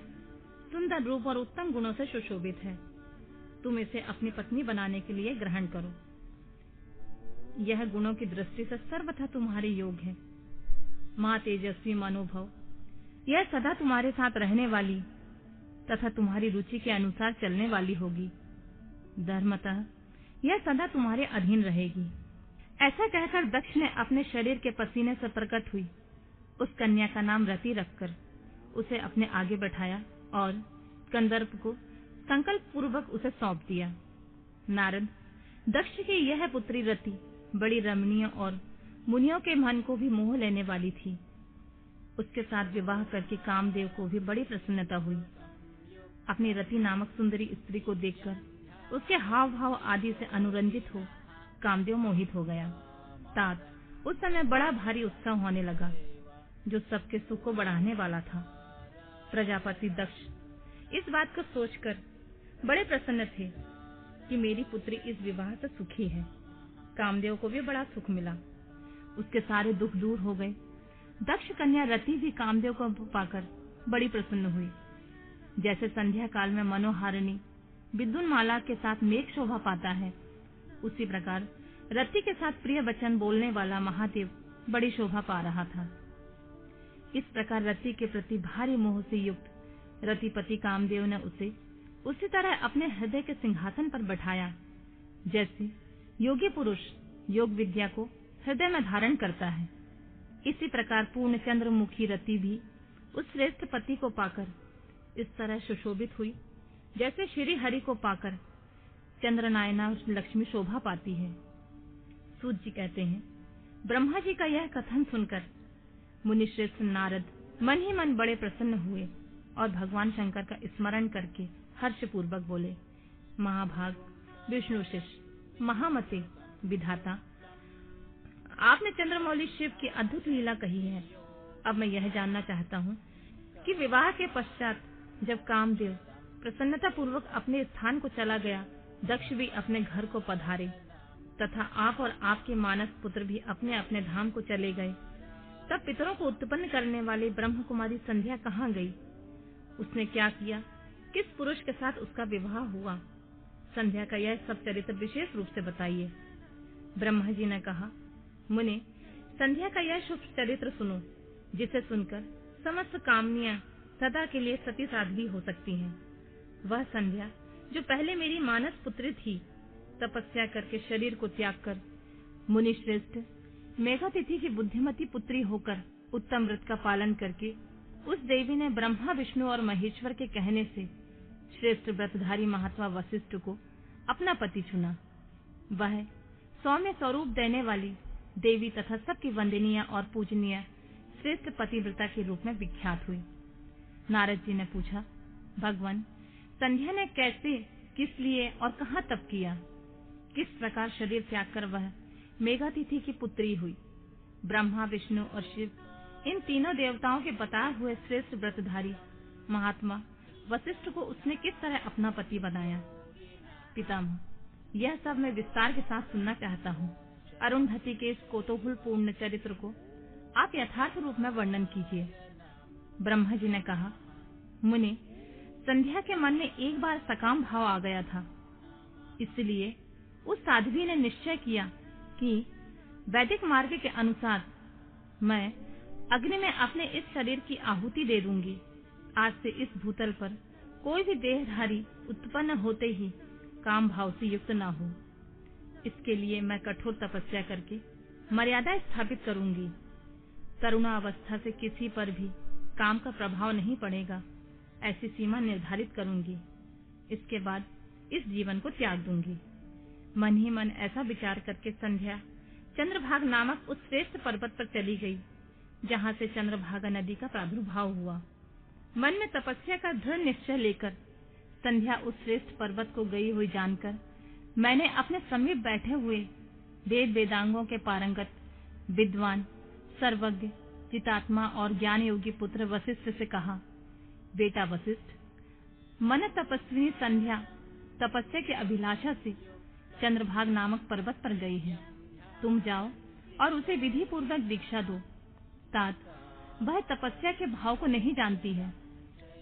सुंदर रूप और उत्तम गुणों से सुशोभित है। तुम इसे अपनी पत्नी बनाने के लिए ग्रहण करो। यह गुणों की दृष्टि से सर्वथा तुम्हारे योग है। मां तेजस्वी मनोभव, यह सदा तुम्हारे साथ रहने वाली तथा तुम्हारी रुचि के अनुसार चलने वाली होगी। धर्मतः यह सदा तुम्हारे अधीन रहेगी। ऐसा कहकर दक्ष ने अपने शरीर के पसीने से प्रकट हुई उस कन्या का नाम रति रखकर उसे अपने आगे बैठाया और कंदर्प को संकल्प पूर्वक उसे सौंप दिया। नारद, दक्ष की यह पुत्री रति बड़ी रमणीय और मुनियों के मन को भी मोह लेने वाली थी। उसके साथ विवाह करके कामदेव को भी बड़ी प्रसन्नता हुई। अपनी रति नामक सुंदरी स्त्री को देखकर उसके हाव भाव आदि से अनुरंजित हो कामदेव मोहित हो गया। तात उस समय बड़ा भारी उत्सव होने लगा, जो सबके सुख को बढ़ाने वाला था। प्रजापति दक्ष इस बात को सोचकर बड़े प्रसन्न थे कि मेरी पुत्री इस विवाह से सुखी है। कामदेव को भी बड़ा सुख मिला, उसके सारे दुख दूर हो गए। दक्ष कन्या रति भी कामदेव को पाकर बड़ी प्रसन्न हुई। जैसे संध्या काल में मनोहारिणी विद्युन माला के साथ मेघ शोभा पाता है, उसी प्रकार रति के साथ प्रिय वचन बोलने वाला महादेव बड़ी शोभा पा रहा था। इस प्रकार रति के प्रति भारी मोह से युक्त रतिपति कामदेव ने उसे उसी तरह अपने हृदय के सिंहासन पर बैठाया, जैसे योगी पुरुष योग विद्या को हृदय में धारण करता है। इसी प्रकार पूर्ण चंद्रमुखी रति भी उस श्रेष्ठ पति को पाकर इस तरह सुशोभित हुई, जैसे श्री हरि को पाकर चंद्रनायना लक्ष्मी शोभा पाती है। सूत जी कहते हैं, ब्रह्मा जी का यह कथन सुनकर मुनिश्रेष्ठ नारद मन ही मन बड़े प्रसन्न हुए और भगवान शंकर का स्मरण करके हर्ष पूर्वक बोले, महाभाग, विष्णु शिष्य, महामते, विधाता, आपने चंद्रमौली शिव की अद्भुत लीला कही है। अब मैं यह जानना चाहता हूँ कि विवाह के पश्चात जब कामदेव प्रसन्नता पूर्वक अपने स्थान को चला गया, दक्ष भी अपने घर को पधारे तथा आप और आपके मानस पुत्र भी अपने अपने धाम को चले गए, तब पितरों को उत्पन्न करने वाली ब्रह्म कुमारी संध्या कहाँ गई? उसने क्या किया? किस पुरुष के साथ उसका विवाह हुआ? संध्या का यह सब चरित्र विशेष रूप से बताइए। ब्रह्मा जी ने कहा, मुने, संध्या का यह शुभ चरित्र सुनो, जिसे सुनकर समस्त कामनियां सदा के लिए सती साध्वी हो सकती हैं। वह संध्या जो पहले मेरी मानस पुत्री थी, तपस्या करके शरीर को त्याग कर मुनि श्रेष्ठ मेघातिथि की बुद्धिमती पुत्री होकर उत्तम व्रत का पालन करके उस देवी ने ब्रह्मा, विष्णु और महेश्वर के कहने से श्रेष्ठ व्रतधारी महात्मा वशिष्ठ को अपना पति चुना। वह सौम्य स्वरूप देने वाली देवी तथा सबकी वंदनीय और पूजनीय श्रेष्ठ पतिव्रता के रूप में विख्यात हुई। नारद जी ने पूछा, भगवान, संध्या ने कैसे, किस लिए और कहाँ तप किया? किस प्रकार शरीर त्याग कर वह मेघातिथि की पुत्री हुई? ब्रह्मा, विष्णु और शिव, इन तीनों देवताओं के बताए हुए श्रेष्ठ व्रतधारी महात्मा वशिष्ठ को उसने किस तरह अपना पति बनाया? पितामह, यह सब मैं विस्तार के साथ सुनना चाहता हूँ। अरुंधति के इस कौतूहल पूर्ण चरित्र को आप यथार्थ रूप में वर्णन कीजिए। ब्रह्मा जी ने कहा, मुने, संध्या के मन में एक बार सकाम भाव आ गया था। इसलिए उस साध्वी ने निश्चय किया कि वैदिक मार्ग के अनुसार मैं अग्नि में अपने इस शरीर की आहुति दे दूंगी। आज से इस भूतल पर कोई भी देहधारी उत्पन्न होते ही काम भाव से युक्त ना हो। इसके लिए मैं कठोर तपस्या करके मर्यादा स्थापित करूंगी। तरुणावस्था से किसी पर भी काम का प्रभाव नहीं पड़ेगा, ऐसी सीमा निर्धारित करूंगी। इसके बाद इस जीवन को त्याग दूंगी। मन ही मन ऐसा विचार करके संध्या चंद्रभागा नामक उस श्रेष्ठ पर्वत पर चली गई, जहां से चंद्रभागा नदी का प्रादुर्भाव हुआ। मन में तपस्या का दृढ़ निश्चय लेकर संध्या उस श्रेष्ठ पर्वत को गई हुई जानकर मैंने अपने समीप बैठे हुए वेद वेदांगों के पारंगत विद्वान, सर्वज्ञ, चितात्मा और ज्ञान योगी पुत्र वशिष्ठ से कहा, बेटा वशिष्ठ, मन तपस्विनी संध्या तपस्या की अभिलाषा से चंद्रभागा नामक पर्वत पर गई है। तुम जाओ और उसे विधि पूर्वक दीक्षा दो। तात, वह तपस्या के भाव को नहीं जानती है,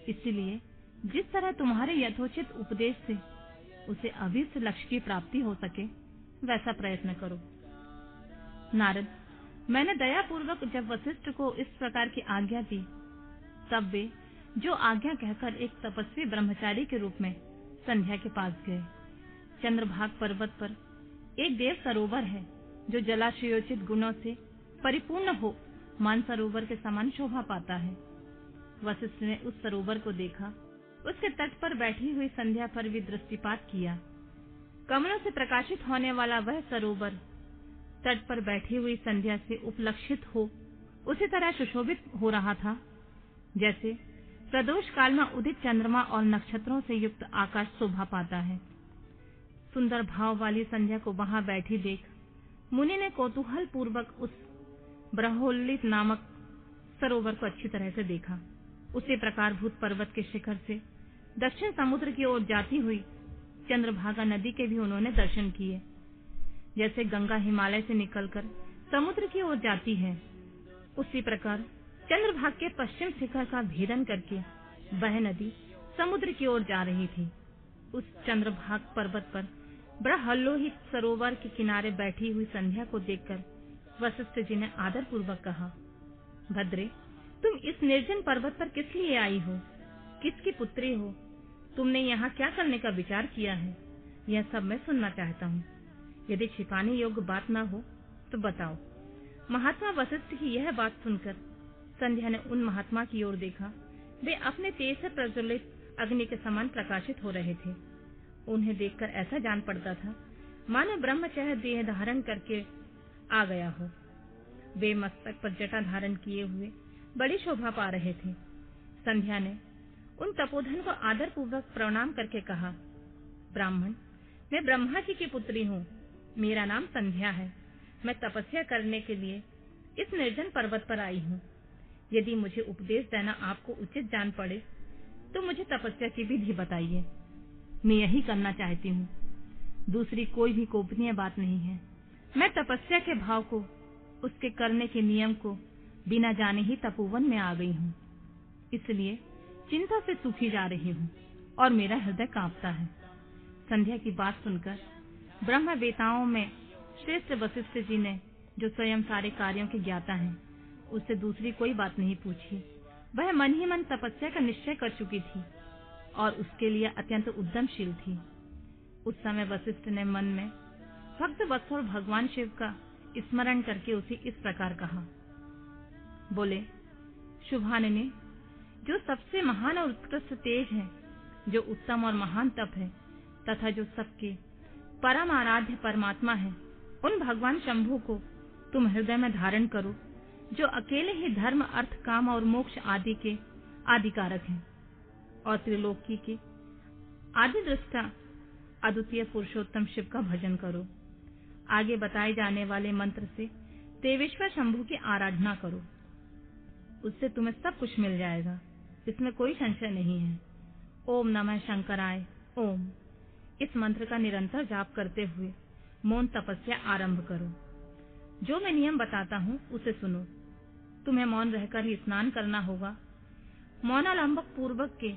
इसलिए जिस तरह तुम्हारे यथोचित उपदेश से उसे अभीष्ट लक्ष्य की प्राप्ति हो सके, वैसा प्रयत्न करो। नारद, मैंने दया पूर्वक जब वशिष्ठ को इस प्रकार की आज्ञा दी, तब वे जो आज्ञा कहकर एक तपस्वी ब्रह्मचारी के रूप में संध्या के पास गए। चंद्रभागा पर्वत पर एक देव सरोवर है, जो जलाशयोचित गुणों से परिपूर्ण हो मानसरोवर के समान शोभा पाता है। वशिष्ठ ने उस सरोवर को देखा। उसके तट पर बैठी हुई संध्या पर भी दृष्टिपात किया। कमलों से प्रकाशित होने वाला वह सरोवर तट पर बैठी हुई संध्या से उपलक्षित हो उसी तरह सुशोभित हो रहा था, जैसे प्रदोष काल में उदित चंद्रमा और नक्षत्रों से युक्त आकाश शोभा पाता है। सुंदर भाव वाली संध्या को वहां बैठी देख मुनि ने कौतूहल पूर्वक उस ब्रह्मोल्लित नामक सरोवर को अच्छी तरह से देखा। उसी प्रकार भूत पर्वत के शिखर से दक्षिण समुद्र की ओर जाती हुई चंद्रभागा नदी के भी उन्होंने दर्शन किए। जैसे गंगा हिमालय से निकलकर समुद्र की ओर जाती है, उसी प्रकार चंद्रभागा के पश्चिम शिखर का भेदन करके वह नदी समुद्र की ओर जा रही थी। उस चंद्रभागा पर्वत पर ब्रह्मलोहित सरोवर के किनारे बैठी हुई संध्या को देखकर वशिष्ठ जी ने आदर पूर्वक कहा, भद्रे, तुम इस निर्जन पर्वत पर किस लिए आई हो? किसकी पुत्री हो? तुमने यहाँ क्या करने का विचार किया है? यह सब मैं सुनना चाहता हूँ। यदि छिपाने योग्य बात न हो तो बताओ। महात्मा वशिष्ठ की यह बात सुनकर संध्या ने उन महात्मा की ओर देखा। वे अपने तेज से प्रज्वलित अग्नि के समान प्रकाशित हो रहे थे। उन्हें देखकर ऐसा जान पड़ता था मानो ब्रह्मचर्य देह धारण करके आ गया हो। वे मस्तक पर जटा धारण किए हुए बड़ी शोभा पा रहे थे। संध्या ने उन तपोधन को आदर पूर्वक प्रणाम करके कहा, ब्राह्मण, मैं ब्रह्मा जी की पुत्री हूँ। मेरा नाम संध्या है। मैं तपस्या करने के लिए इस निर्जन पर्वत पर आई हूँ। यदि मुझे उपदेश देना आपको उचित जान पड़े तो मुझे तपस्या की विधि बताइए। मैं यही करना चाहती हूँ। दूसरी कोई भी गोपनीय बात नहीं है। मैं तपस्या के भाव को, उसके करने के नियम को बिना जाने ही तपोवन में आ गई हूँ। इसलिए चिंता से सूखी जा रही हूँ और मेरा हृदय कांपता है। संध्या की बात सुनकर ब्रह्मवेताओं में श्रेष्ठ वशिष्ठ जी ने, जो स्वयं सारे कार्यों के ज्ञाता हैं, उससे दूसरी कोई बात नहीं पूछी। वह मन ही मन तपस्या का निश्चय कर चुकी थी और उसके लिए अत्यंत उद्यमशील थी। उस समय वशिष्ठ ने मन में भक्त वत्सल भगवान शिव का स्मरण करके उसे इस प्रकार कहा, बोले, शुभानने, जो सबसे महान और उत्कृष्ट तेज है, जो उत्तम और महान तप है तथा जो सबके परम आराध्य परमात्मा है, उन भगवान शंभु को तुम हृदय में धारण करो, जो अकेले ही धर्म, अर्थ, काम और मोक्ष आदि के आदिकारक हैं और त्रिलोकी के आदि दृष्टा अद्वितीय पुरुषोत्तम शिव का भजन करो। आगे बताए जाने वाले मंत्र से देवेश्वर शंभु की आराधना करो। उससे तुम्हें सब कुछ मिल जाएगा, इसमें कोई संशय नहीं है। ओम नमः शंकराय ओम। इस मंत्र का निरंतर जाप करते हुए मौन तपस्या आरंभ करो। जो मैं नियम बताता हूँ उसे सुनो। तुम्हें मौन रहकर ही स्नान करना होगा। मौनालंबक पूर्वक के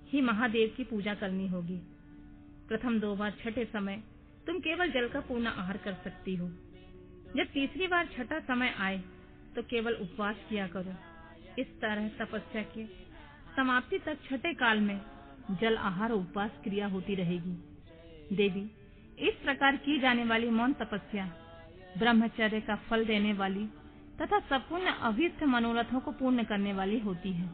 ही महादेव की पूजा करनी होगी। प्रथम 2 बार छठे समय तुम केवल जल का पूर्ण आहार कर सकती हो। जब तीसरी बार छठा समय आए तो केवल उपवास किया करो। इस तरह तपस्या के समाप्ति तक छठे काल में जल आहार और उपवास क्रिया होती रहेगी। देवी, इस प्रकार की जाने वाली मौन तपस्या ब्रह्मचर्य का फल देने वाली तथा संपूर्ण अभीष्ट मनोरथों को पूर्ण करने वाली होती है।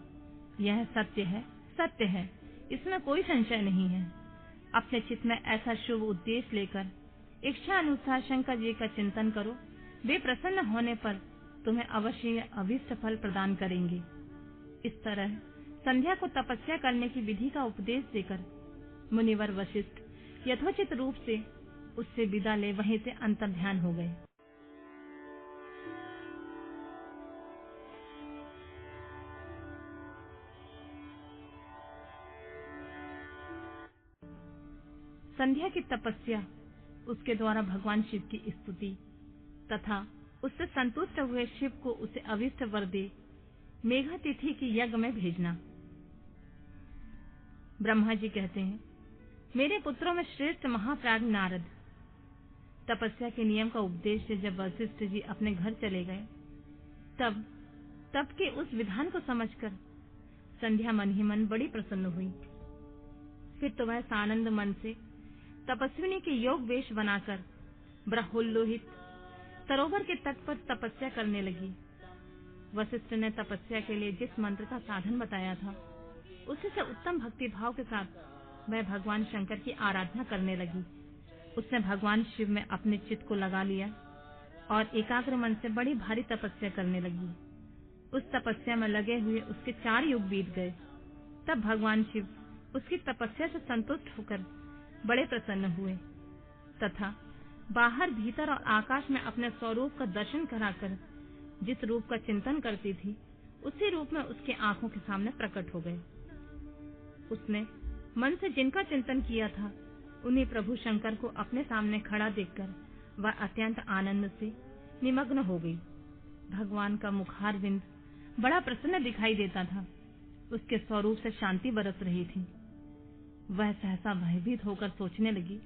यह सत्य है, सत्य है, इसमें कोई संशय नहीं है। अपने चित्त में ऐसा शुभ उद्देश्य लेकर इच्छा अनुसार शंकर जी का चिंतन करो। वे प्रसन्न होने पर तुम्हें अवश्य अभीष्ट फल प्रदान करेंगे। इस तरह संध्या को तपस्या करने की विधि का उपदेश देकर मुनिवर वशिष्ठ यथोचित रूप से उससे विदा ले वहीं से अंतर्ध्यान हो गए। संध्या की तपस्या, उसके द्वारा भगवान शिव की स्तुति तथा उससे संतुष्ट हुए शिव को उसे अभीष्ट वर दे मेघातिथि की यज्ञ में भेजना। ब्रह्मा जी कहते हैं, मेरे पुत्रों में श्रेष्ठ महाप्राज्ञ नारद, तपस्या के नियम का उपदेश से जब वशिष्ठ जी अपने घर चले गए तब के उस विधान को समझकर संध्या मन ही मन बड़ी प्रसन्न हुई। फिर तो वह सानंद मन से तपस्विनी के योग वेश बनाकर ब्रह्मोल्लोहित सरोवर के तट पर तपस्या करने लगी। वशिष्ठ ने तपस्या के लिए जिस मंत्र का साधन बताया था उसी से उत्तम भक्ति भाव के साथ वह भगवान शंकर की आराधना करने लगी। उसने भगवान शिव में अपने चित्त को लगा लिया और एकाग्र मन से बड़ी भारी तपस्या करने लगी। उस तपस्या में लगे हुए उसके 4 युग बीत गए। तब भगवान शिव उसकी तपस्या से संतुष्ट होकर बड़े प्रसन्न हुए तथा बाहर भीतर और आकाश में अपने स्वरूप का दर्शन कराकर जिस रूप का चिंतन करती थी उसी रूप में उसकी आंखों के सामने प्रकट हो गए। उसने मन से जिनका चिंतन किया था उन्हीं प्रभु शंकर को अपने सामने खड़ा देखकर वह अत्यंत आनंद से निमग्न हो गई। भगवान का मुखारविंद बड़ा प्रसन्न दिखाई देता था। उसके स्वरूप से शांति बरस रही थी। वह सहसा भयभीत होकर सोचने लगी,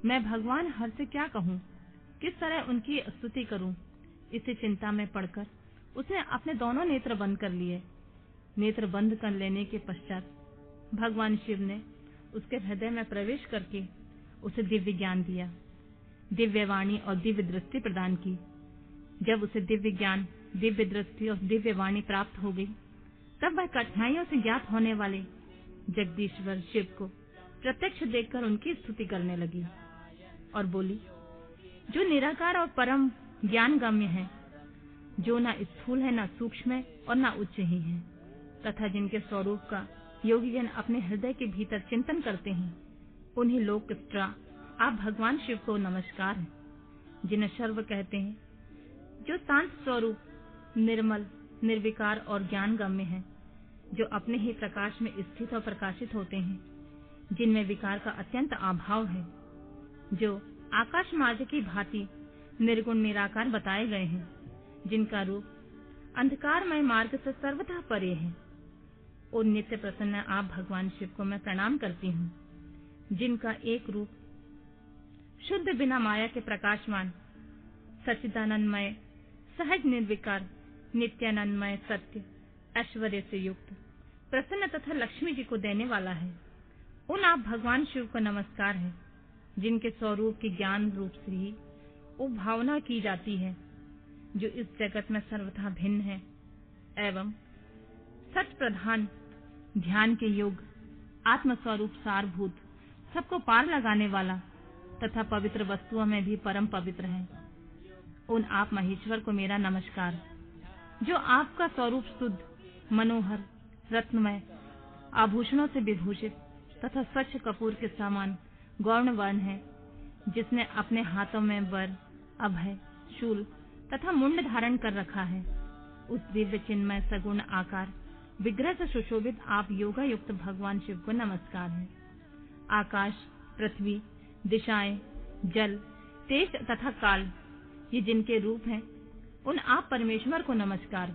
मैं भगवान हर से क्या कहूँ, किस तरह उनकी स्तुति करूं। इसी चिंता में पड़कर उसने अपने दोनों नेत्र बंद कर लिए। नेत्र बंद कर लेने के पश्चात भगवान शिव ने उसके हृदय में प्रवेश करके उसे दिव्य ज्ञान दिया, दिव्य वाणी और दिव्य दृष्टि प्रदान की। जब उसे दिव्य ज्ञान, दिव्य दृष्टि और दिव्य वाणी प्राप्त हो गई तब वह कठिनाइयों से ज्ञात होने वाले जगदीश्वर शिव को प्रत्यक्ष देखकर उनकी स्तुति करने लगी और बोली, जो निराकार और परम ज्ञान गम्य है, जो न स्थूल है, न सूक्ष्म है और न उच्च ही है, तथा जिनके स्वरूप का योगीजन अपने हृदय के भीतर चिंतन करते हैं, उन्हीं लोकस्त्रा आप भगवान शिव को नमस्कार है। जिन्हें सर्व कहते हैं, जो शांत स्वरूप, निर्मल, निर्विकार और ज्ञान गम्य है, जो अपने ही प्रकाश में स्थित और प्रकाशित होते हैं, जिनमें विकार का अत्यंत अभाव है, जो आकाश मार्ग की भांति निर्गुण निराकार बताए गए हैं, जिनका रूप अंधकारमय मार्ग से सर्वथा परे है। और नित्य प्रसन्न आप भगवान शिव को मैं प्रणाम करती हूँ, जिनका एक रूप शुद्ध बिना माया के प्रकाशमान, सच्चिदानंदमय, सहज निर्विकार, नित्यानंदमय, सत्य, ऐश्वर्य से युक्त, प्रसन्न तथा लक्ष्मी जी को देने वाला है। उन आप भगवान शिव को नमस्कार है, जिनके स्वरूप की ज्ञान रूप से ही उपभावना की जाती है, जो इस जगत में सर्वथा भिन्न है एवं सच प्रधान, ध्यान के योग, आत्म स्वरूप सारभूत, सबको पार लगाने वाला तथा पवित्र वस्तुओं में भी परम पवित्र है। उन आप महेश्वर को मेरा नमस्कार, जो आपका स्वरूप शुद्ध, मनोहर, रत्नमय, आभूषणों से विभूषित तथा स्वच्छ कपूर के समान गौर्ण वर्ण है, जिसने अपने हाथों में वर, अभय, शूल तथा मुंड धारण कर रखा है। उस दिव्य चिन्मय सगुण आकार विग्रह से सुशोभित आप योगा युक्त भगवान शिव को नमस्कार है। आकाश, पृथ्वी, दिशाएं, जल, तेज तथा काल, ये जिनके रूप हैं, उन आप परमेश्वर को नमस्कार,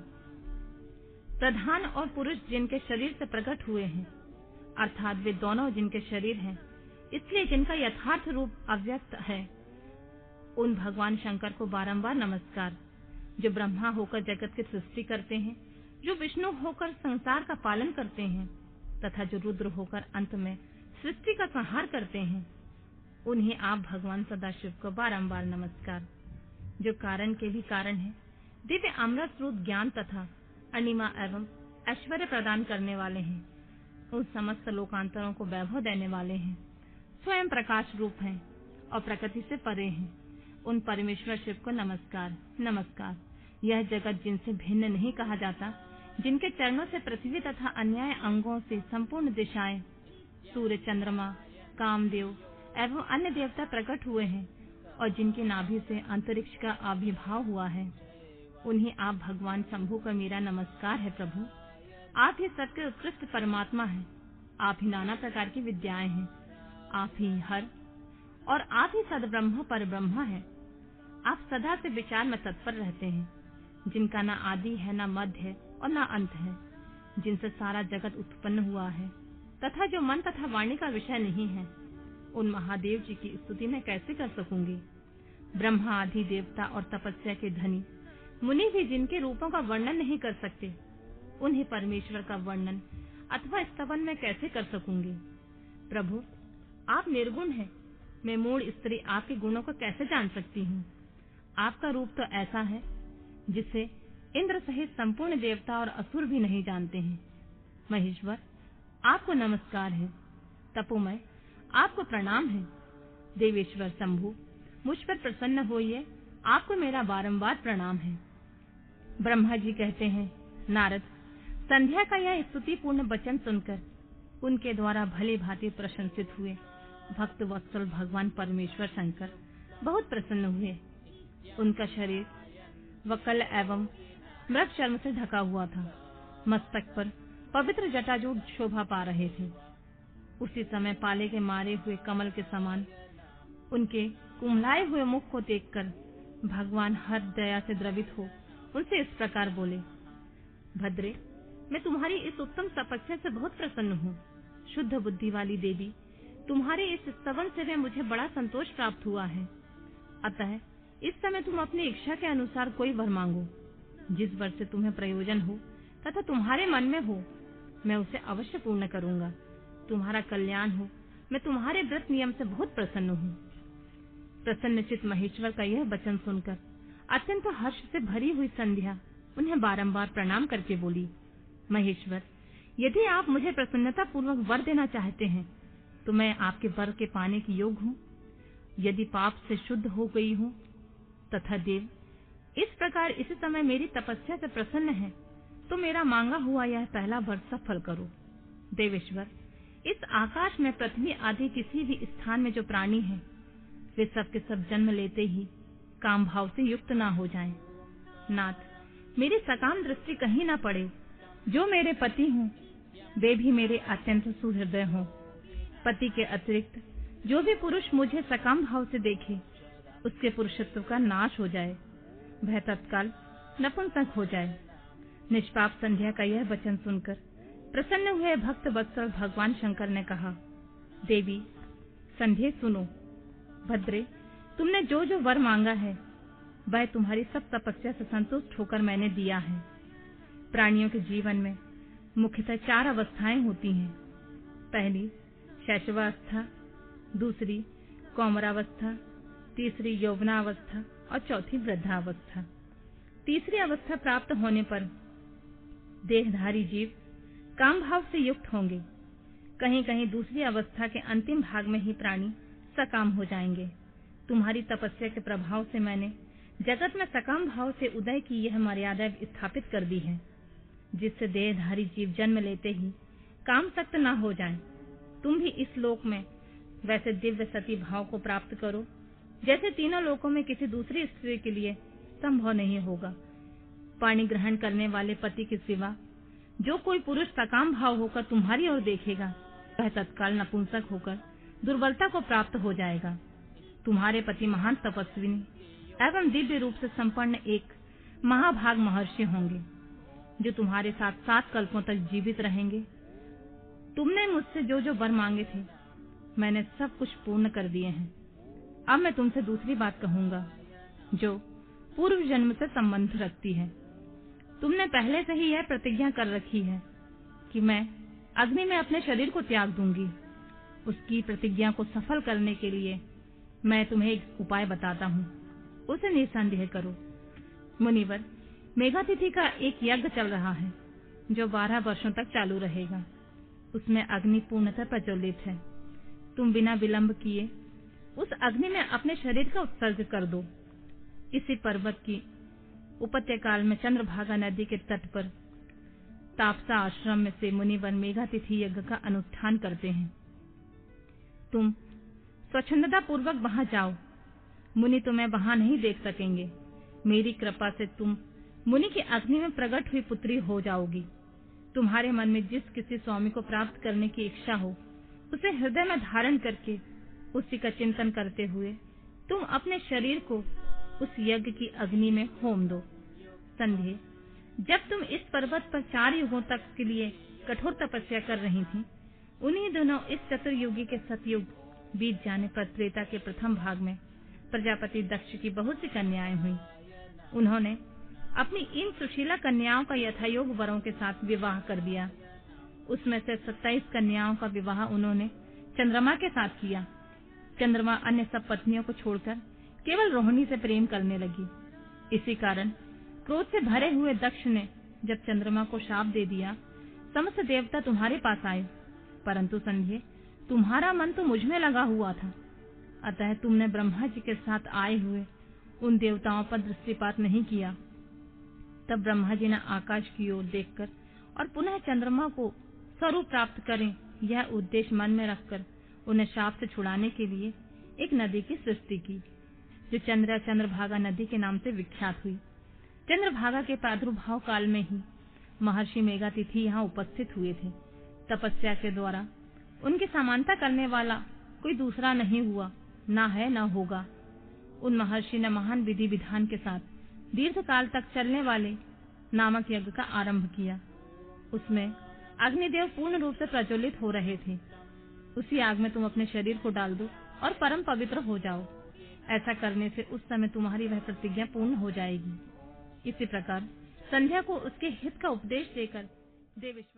प्रधान और पुरुष जिनके शरीर से प्रकट हुए हैं, अर्थात वे दोनों जिनके शरीर हैं, इसलिए जिनका यथार्थ रूप अव्यक्त है, उन भगवान शंकर को बारंबार नमस्कार, जो ब्रह्मा होकर जगत की सृष्टि करते हैं, जो विष्णु होकर संसार का पालन करते हैं, तथा जो रुद्र होकर अंत में सृष्टि का संहार करते हैं। उन्हें आप भगवान सदाशिव को बारंबार नमस्कार, जो कारण के भी कारण है, दिव्य अमृत रूप ज्ञान तथा अनिमा एवं ऐश्वर्य प्रदान करने वाले हैं, उन समस्त लोकांतरों को वैभव देने वाले हैं, स्वयं प्रकाश रूप हैं और प्रकृति से परे हैं। उन परमेश्वर शिव को नमस्कार नमस्कार। यह जगत जिनसे भिन्न नहीं कहा जाता, जिनके चरणों से पृथ्वी तथा अन्य अंगों से संपूर्ण दिशाएं, सूर्य, चंद्रमा, कामदेव एवं अन्य देवता प्रकट हुए हैं और जिनकी नाभि से अंतरिक्ष का आविर्भाव हुआ है, उन्हें आप भगवान शंभु का मेरा नमस्कार है। प्रभु, आप ही सबके उत्कृष्ट परमात्मा हैं, आप ही नाना प्रकार की विद्याएं हैं, आप ही हर और आप ही सद्ब्रह्म पर ब्रह्मा है। आप सदा से विचार में तत्पर रहते हैं, जिनका न आदि है, न मध्य है और न अंत है, जिनसे सारा जगत उत्पन्न हुआ है तथा जो मन तथा वाणी का विषय नहीं है। उन महादेव जी की स्तुति मैं कैसे कर सकूंगी। ब्रह्मा आदि देवता और तपस्या के धनी मुनि भी जिनके रूपों का वर्णन नहीं कर सकते, उन्हें परमेश्वर का वर्णन अथवा स्तवन में कैसे कर सकूंगी। प्रभु, आप निर्गुण हैं, मैं मूढ़ स्त्री आपके गुणों को कैसे जान सकती हूँ। आपका रूप तो ऐसा है जिसे इंद्र सहित संपूर्ण देवता और असुर भी नहीं जानते हैं। महेश्वर, आपको नमस्कार है। तपोमय, आपको प्रणाम है। देवेश्वर शंभु, मुझ पर प्रसन्न होइए, आपको मेरा बारंबार प्रणाम है। ब्रह्मा जी कहते हैं, नारद, संध्या का यह स्तुतिपूर्ण वचन सुनकर उनके द्वारा भली भांति प्रशंसित हुए भक्त वत्सल भगवान परमेश्वर शंकर बहुत प्रसन्न हुए। उनका शरीर वकल एवं मृग चर्म से ढका हुआ था, मस्तक पर पवित्र जटाजूट शोभा पा रहे थे। उसी समय पाले के मारे हुए कमल के समान उनके कुम्हलाए हुए मुख को देखकर भगवान हर दया से द्रवित हो उनसे इस प्रकार बोले, भद्रे, मैं तुम्हारी इस उत्तम तपस्या से बहुत प्रसन्न हूँ। शुद्ध बुद्धि वाली देवी, तुम्हारे इस स्तवन से मुझे बड़ा संतोष प्राप्त हुआ है। अतः इस समय तुम अपनी इच्छा के अनुसार कोई वर मांगो, जिस वर से तुम्हें प्रयोजन हो तथा तुम्हारे मन में हो, मैं उसे अवश्य पूर्ण करूंगा। तुम्हारा कल्याण हो, मैं तुम्हारे व्रत नियम से बहुत प्रसन्न हूँ। प्रसन्नचित महेश्वर का यह वचन सुनकर अत्यंत हर्ष से भरी हुई संध्या उन्हें बारंबार प्रणाम करके बोली, महेश्वर, यदि आप मुझे प्रसन्नता पूर्वक वर देना चाहते हैं तो मैं आपके वर के पाने की योग्य हूँ। यदि पाप से शुद्ध हो गई हूँ तथा देव इस प्रकार इसी समय मेरी तपस्या से प्रसन्न है, तो मेरा मांगा हुआ यह पहला वर सफल करो। देवेश्वर, इस आकाश में पृथ्वी आदि किसी भी स्थान में जो प्राणी हैं, वे सब के सब जन्म लेते ही काम भाव से युक्त ना हो जाएं। नाथ, मेरी सकाम दृष्टि कहीं ना पड़े। जो मेरे पति हों, वे भी मेरे अत्यंत सुहृदय हों। पति के अतिरिक्त जो भी पुरुष मुझे सकाम भाव से देखे, उसके पुरुषत्व का नाश हो जाए, वह तत्काल नपुंसक हो जाए। निष्पाप संध्या का यह वचन सुनकर प्रसन्न हुए भक्त वत्सल भगवान शंकर ने कहा, देवी संध्या सुनो। भद्रे, तुमने जो जो वर मांगा है वह तुम्हारी सब तपस्या से संतुष्ट होकर मैंने दिया है। प्राणियों के जीवन में मुख्यतः 4 अवस्थाएं होती हैं। पहली शैशवावस्था, दूसरी कौमारावस्था, तीसरी यौवनावस्था और चौथी वृद्धावस्था। तीसरी अवस्था प्राप्त होने पर देहधारी जीव काम भाव से युक्त होंगे। कहीं कहीं दूसरी अवस्था के अंतिम भाग में ही प्राणी सकाम हो जाएंगे। तुम्हारी तपस्या के प्रभाव से मैंने जगत में सकाम भाव से उदय की यह मर्यादा स्थापित कर दी है, जिससे देहधारी जीव जन्म लेते ही काम सक्त न हो जाएं। तुम भी इस लोक में वैसे दिव्य सती भाव को प्राप्त करो, जैसे तीनों लोकों में किसी दूसरी स्त्री के लिए संभव नहीं होगा। पानी ग्रहण करने वाले पति के सिवा जो कोई पुरुष सकाम भाव होकर तुम्हारी ओर देखेगा, वह तत्काल नपुंसक होकर दुर्बलता को प्राप्त हो जाएगा। तुम्हारे पति महान तपस्विनी एवं दिव्य रूप से संपन्न एक महाभाग महर्षि होंगे। जो तुम्हारे साथ 7 कल्पों तक जीवित रहेंगे। तुमने मुझसे जो जो वर मांगे थे, मैंने सब कुछ पूर्ण कर दिए हैं। अब मैं तुमसे दूसरी बात कहूंगा, जो पूर्व जन्म से संबंध रखती है। तुमने पहले से ही यह प्रतिज्ञा कर रखी है कि मैं अग्नि में अपने शरीर को त्याग दूंगी। उसकी प्रतिज्ञा को सफल करने के लिए मैं तुम्हें एक उपाय बताता हूँ, उसे निसंदेह करो। मुनिवर, मेघातिथि का एक यज्ञ चल रहा है जो 12 वर्षों तक चालू रहेगा। उसमें अग्नि पूर्णतः प्रज्वलित है। तुम बिना विलंब किए उस अग्नि में अपने शरीर का उत्सर्ग कर दो। इसी पर्वत की उपत्यकाल में चंद्रभागा नदी के तट पर तापसा आश्रम में से मुनिवर मेघातिथि यज्ञ का अनुष्ठान करते हैं। तुम स्वच्छंदता पूर्वक वहां जाओ। मुनि तुम्हें वहां नहीं देख सकेंगे। मेरी कृपा से तुम मुनि की अग्नि में प्रकट हुई पुत्री हो जाओगी। तुम्हारे मन में जिस किसी स्वामी को प्राप्त करने की इच्छा हो, उसे हृदय में धारण करके उसी का चिंतन करते हुए तुम अपने शरीर को उस यज्ञ की अग्नि में होम दो। संध्या, जब तुम इस पर्वत पर 4 युगों तक के लिए कठोर तपस्या कर रही थी, उन्हीं दिनों इस चतुर्युगी के सतयुग बीत जाने पर त्रेता के प्रथम भाग में प्रजापति दक्ष की बहुत सी कन्याएं हुई। उन्होंने अपनी इन सुशीला कन्याओं का यथायोग वरों के साथ विवाह कर दिया। उसमें से 27 कन्याओं का विवाह उन्होंने चंद्रमा के साथ किया। चंद्रमा अन्य सब पत्नियों को छोड़कर केवल रोहिणी से प्रेम करने लगी। इसी कारण क्रोध से भरे हुए दक्ष ने जब चंद्रमा को शाप दे दिया, समस्त देवता तुम्हारे पास आए, परंतु संध्या, तुम्हारा मन तो मुझ में लगा हुआ था। अतः तुमने ब्रह्मा जी के साथ आए हुए उन देवताओं पर दृष्टिपात नहीं किया। तब ब्रह्मा जी ने आकाश की ओर देखकर और पुनः चंद्रमा को स्वरूप प्राप्त करें, यह उद्देश्य मन में रखकर उन्हें शाप से छुड़ाने के लिए एक नदी की सृष्टि की, जो चंद्रभागा नदी के नाम से विख्यात हुई। चंद्रभागा के प्रादुर्भाव काल में ही महर्षि मेघातिथि यहाँ उपस्थित हुए थे। तपस्या के द्वारा उनकी समानता करने वाला कोई दूसरा नहीं हुआ, ना है ना होगा। उन महर्षि ने महान विधि विधान के साथ दीर्घ काल तक चलने वाले नामक यज्ञ का आरंभ किया। उसमें अग्निदेव पूर्ण रूप से प्रज्वलित हो रहे थे। उसी आग में तुम अपने शरीर को डाल दो और परम पवित्र हो जाओ। ऐसा करने से उस समय तुम्हारी वह प्रतिज्ञा पूर्ण हो जाएगी। इसी प्रकार संध्या को उसके हित का उपदेश देकर देवेश्वर